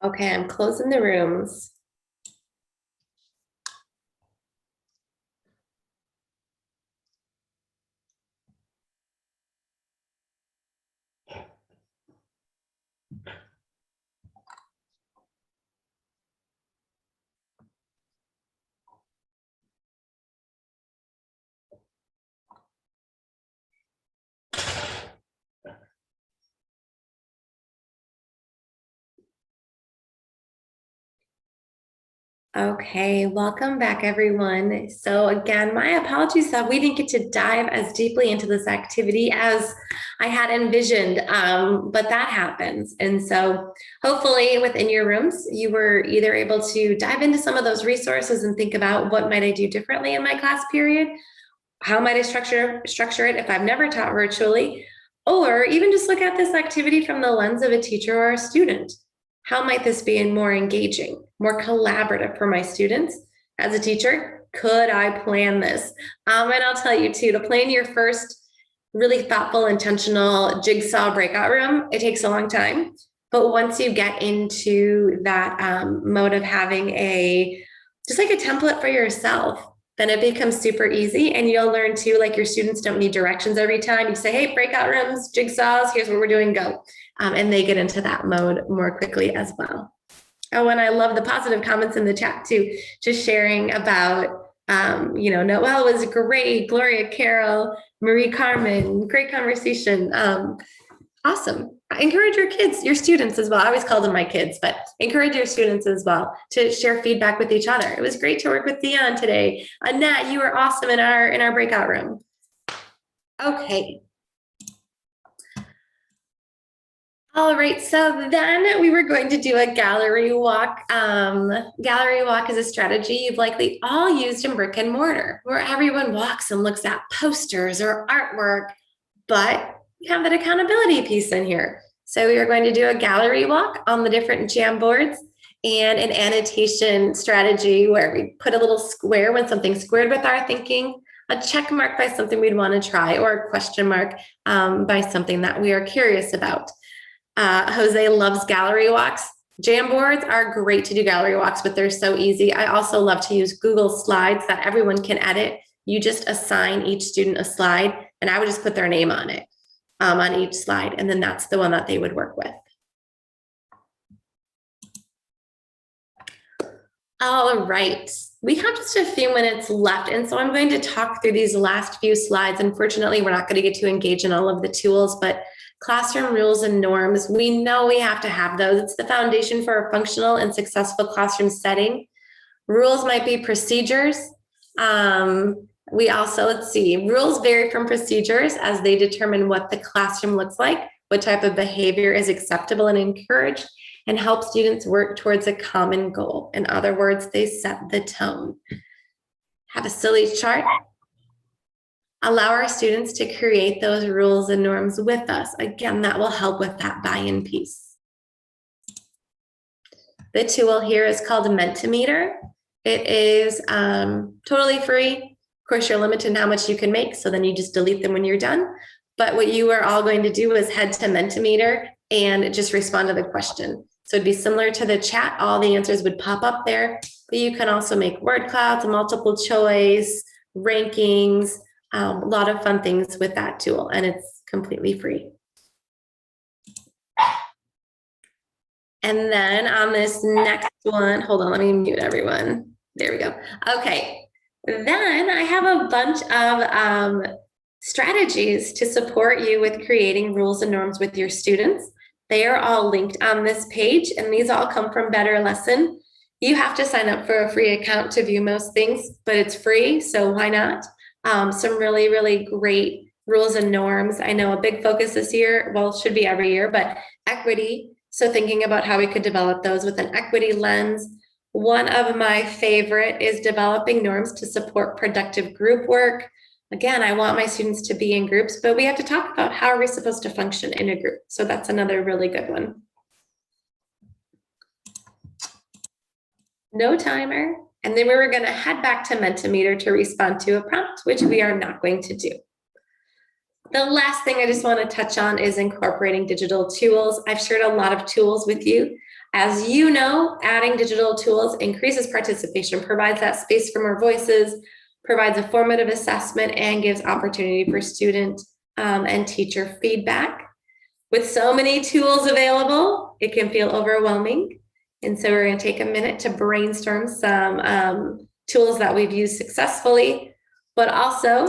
Okay, I'm closing the rooms. Okay, welcome back, everyone. So again, my apologies that we didn't get to dive as deeply into this activity as I had envisioned, but that happens. And so hopefully within your rooms, you were either able to dive into some of those resources and think about what might I do differently in my class period? How might I structure it if I've never taught virtually? Or even just look at this activity from the lens of a teacher or a student. How might this be more engaging, more collaborative for my students? As a teacher, could I plan this? And I'll tell you too, to plan your first really thoughtful, intentional jigsaw breakout room, it takes a long time. But once you get into that mode of having just like a template for yourself, then it becomes super easy. And you'll learn too, like your students don't need directions every time. You say, hey, breakout rooms, jigsaws, here's what we're doing, go. And they get into that mode more quickly as well. Oh, and I love the positive comments in the chat too, just sharing about, Noelle was great, Gloria Carol, Marie Carmen, great conversation. Awesome. I encourage your kids, your students as well. I always call them my kids, but encourage your students as well to share feedback with each other. It was great to work with Dion today. Annette, you were awesome in our breakout room. Okay. All right, so then we were going to do a gallery walk. Gallery walk is a strategy you've likely all used in brick and mortar, where everyone walks and looks at posters or artwork, but we have that accountability piece in here. So we are going to do a gallery walk on the different Jamboards and an annotation strategy where we put a little square when something's squared with our thinking, a check mark by something we'd want to try, or a question mark by something that we are curious about. Jose loves gallery walks. Jamboards are great to do gallery walks, but they're so easy. I also love to use Google Slides that everyone can edit. You just assign each student a slide, and I would just put their name on it, on each slide, and then that's the one that they would work with. All right, we have just a few minutes left, and so I'm going to talk through these last few slides. Unfortunately, we're not going to get to engage in all of the tools, but classroom rules and norms, we know we have to have those. It's the foundation for a functional and successful classroom setting. Rules might be procedures. We also, let's see, rules vary from procedures as they determine what the classroom looks like, what type of behavior is acceptable and encouraged, and help students work towards a common goal. In other words, they set the tone. Have a silly chart. Allow our students to create those rules and norms with us. Again, that will help with that buy-in piece. The tool here is called Mentimeter. It is totally free. Of course, you're limited in how much you can make, so then you just delete them when you're done. But what you are all going to do is head to Mentimeter and just respond to the question. So it'd be similar to the chat. All the answers would pop up there, but you can also make word clouds, multiple choice, rankings, a lot of fun things with that tool, and it's completely free. And then on this next one, hold on, let me mute everyone. There we go. Okay, then I have a bunch of strategies to support you with creating rules and norms with your students. They are all linked on this page, and these all come from Better Lesson. You have to sign up for a free account to view most things, but it's free, so why not? Some really, really great rules and norms. I know a big focus this year, well, should be every year, but equity. So thinking about how we could develop those with an equity lens. One of my favorite is developing norms to support productive group work. Again, I want my students to be in groups, but we have to talk about how are we supposed to function in a group. So that's another really good one. No timer. And then we were going to head back to Mentimeter to respond to a prompt, which we are not going to do. The last thing I just want to touch on is incorporating digital tools. I've shared a lot of tools with you. As you know, adding digital tools increases participation, provides that space for more voices, provides a formative assessment, and gives opportunity for student and teacher feedback. With so many tools available, it can feel overwhelming. And so we're going to take a minute to brainstorm some tools that we've used successfully, but also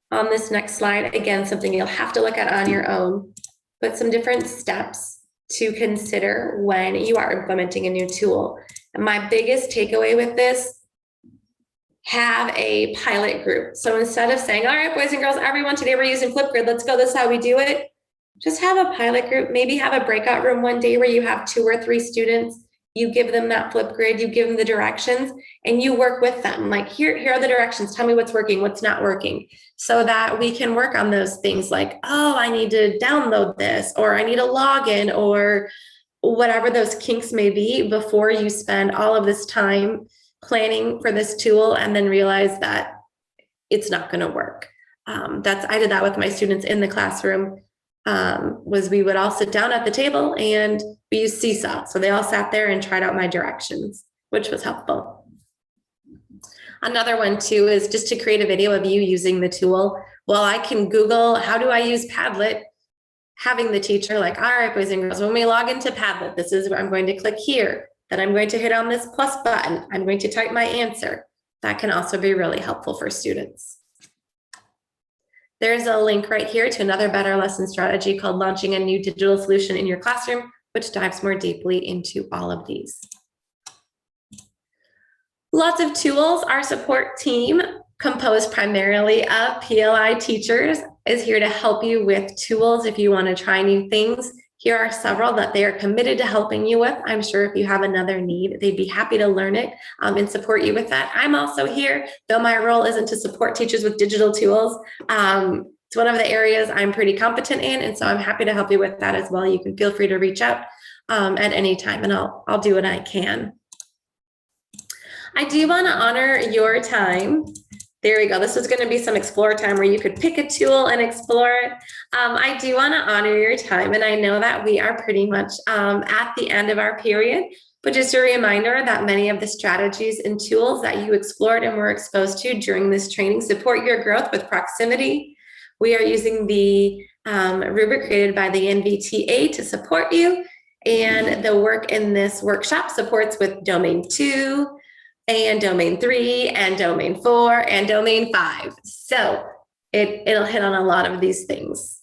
on this next slide, again, something you'll have to look at on your own, but some different steps to consider when you are implementing a new tool. My biggest takeaway with this, have a pilot group. So instead of saying, all right, boys and girls, everyone, today we're using Flipgrid, let's go, this is how we do it. Just have a pilot group, maybe have a breakout room one day where you have 2 or 3 students, you give them that Flipgrid, you give them the directions, and you work with them. Like, here are the directions, tell me what's working, what's not working, so that we can work on those things like, oh, I need to download this, or I need a login, or whatever those kinks may be, before you spend all of this time planning for this tool and then realize that it's not going to work. I did that with my students in the classroom. Was we would all sit down at the table and we used Seesaw. So they all sat there and tried out my directions, which was helpful. Another one too is just to create a video of you using the tool. Well, I can Google, how do I use Padlet? Having the teacher like, all right, boys and girls, when we log into Padlet, this is where I'm going to click here. Then I'm going to hit on this plus button. I'm going to type my answer. That can also be really helpful for students. There's a link right here to another Better Lesson strategy called Launching a New Digital Solution in Your Classroom, which dives more deeply into all of these. Lots of tools. Our support team, composed primarily of PLI teachers, is here to help you with tools if you want to try new things. Here are several that they are committed to helping you with. I'm sure if you have another need, they'd be happy to learn it and support you with that. I'm also here, though my role isn't to support teachers with digital tools. It's one of the areas I'm pretty competent in, and so I'm happy to help you with that as well. You can feel free to reach out at any time, and I'll do what I can. I do want to honor your time. There we go. This is going to be some explore time where you could pick a tool and explore it. I do want to honor your time, and I know that we are pretty much at the end of our period, but just a reminder that many of the strategies and tools that you explored and were exposed to during this training support your growth with proximity. We are using the rubric created by the NVTA to support you, and the work in this workshop supports with Domain 2, and Domain 3, and Domain 4, and Domain 5. So it'll hit on a lot of these things.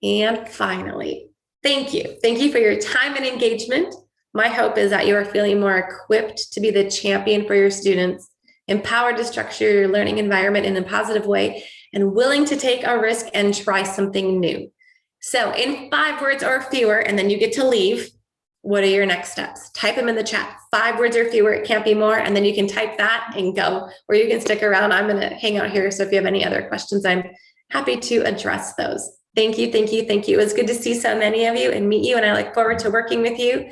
And finally, thank you. Thank you for your time and engagement. My hope is that you are feeling more equipped to be the champion for your students, empowered to structure your learning environment in a positive way, and willing to take a risk and try something new. So in 5 words or fewer, and then you get to leave, what are your next steps? Type them in the chat. 5 words or fewer, it can't be more. And then you can type that and go, or you can stick around. I'm going to hang out here. So if you have any other questions, I'm happy to address those. Thank you, thank you, thank you. It was good to see so many of you and meet you. And I look forward to working with you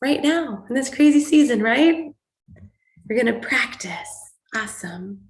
right now in this crazy season, right? We're going to practice. Awesome.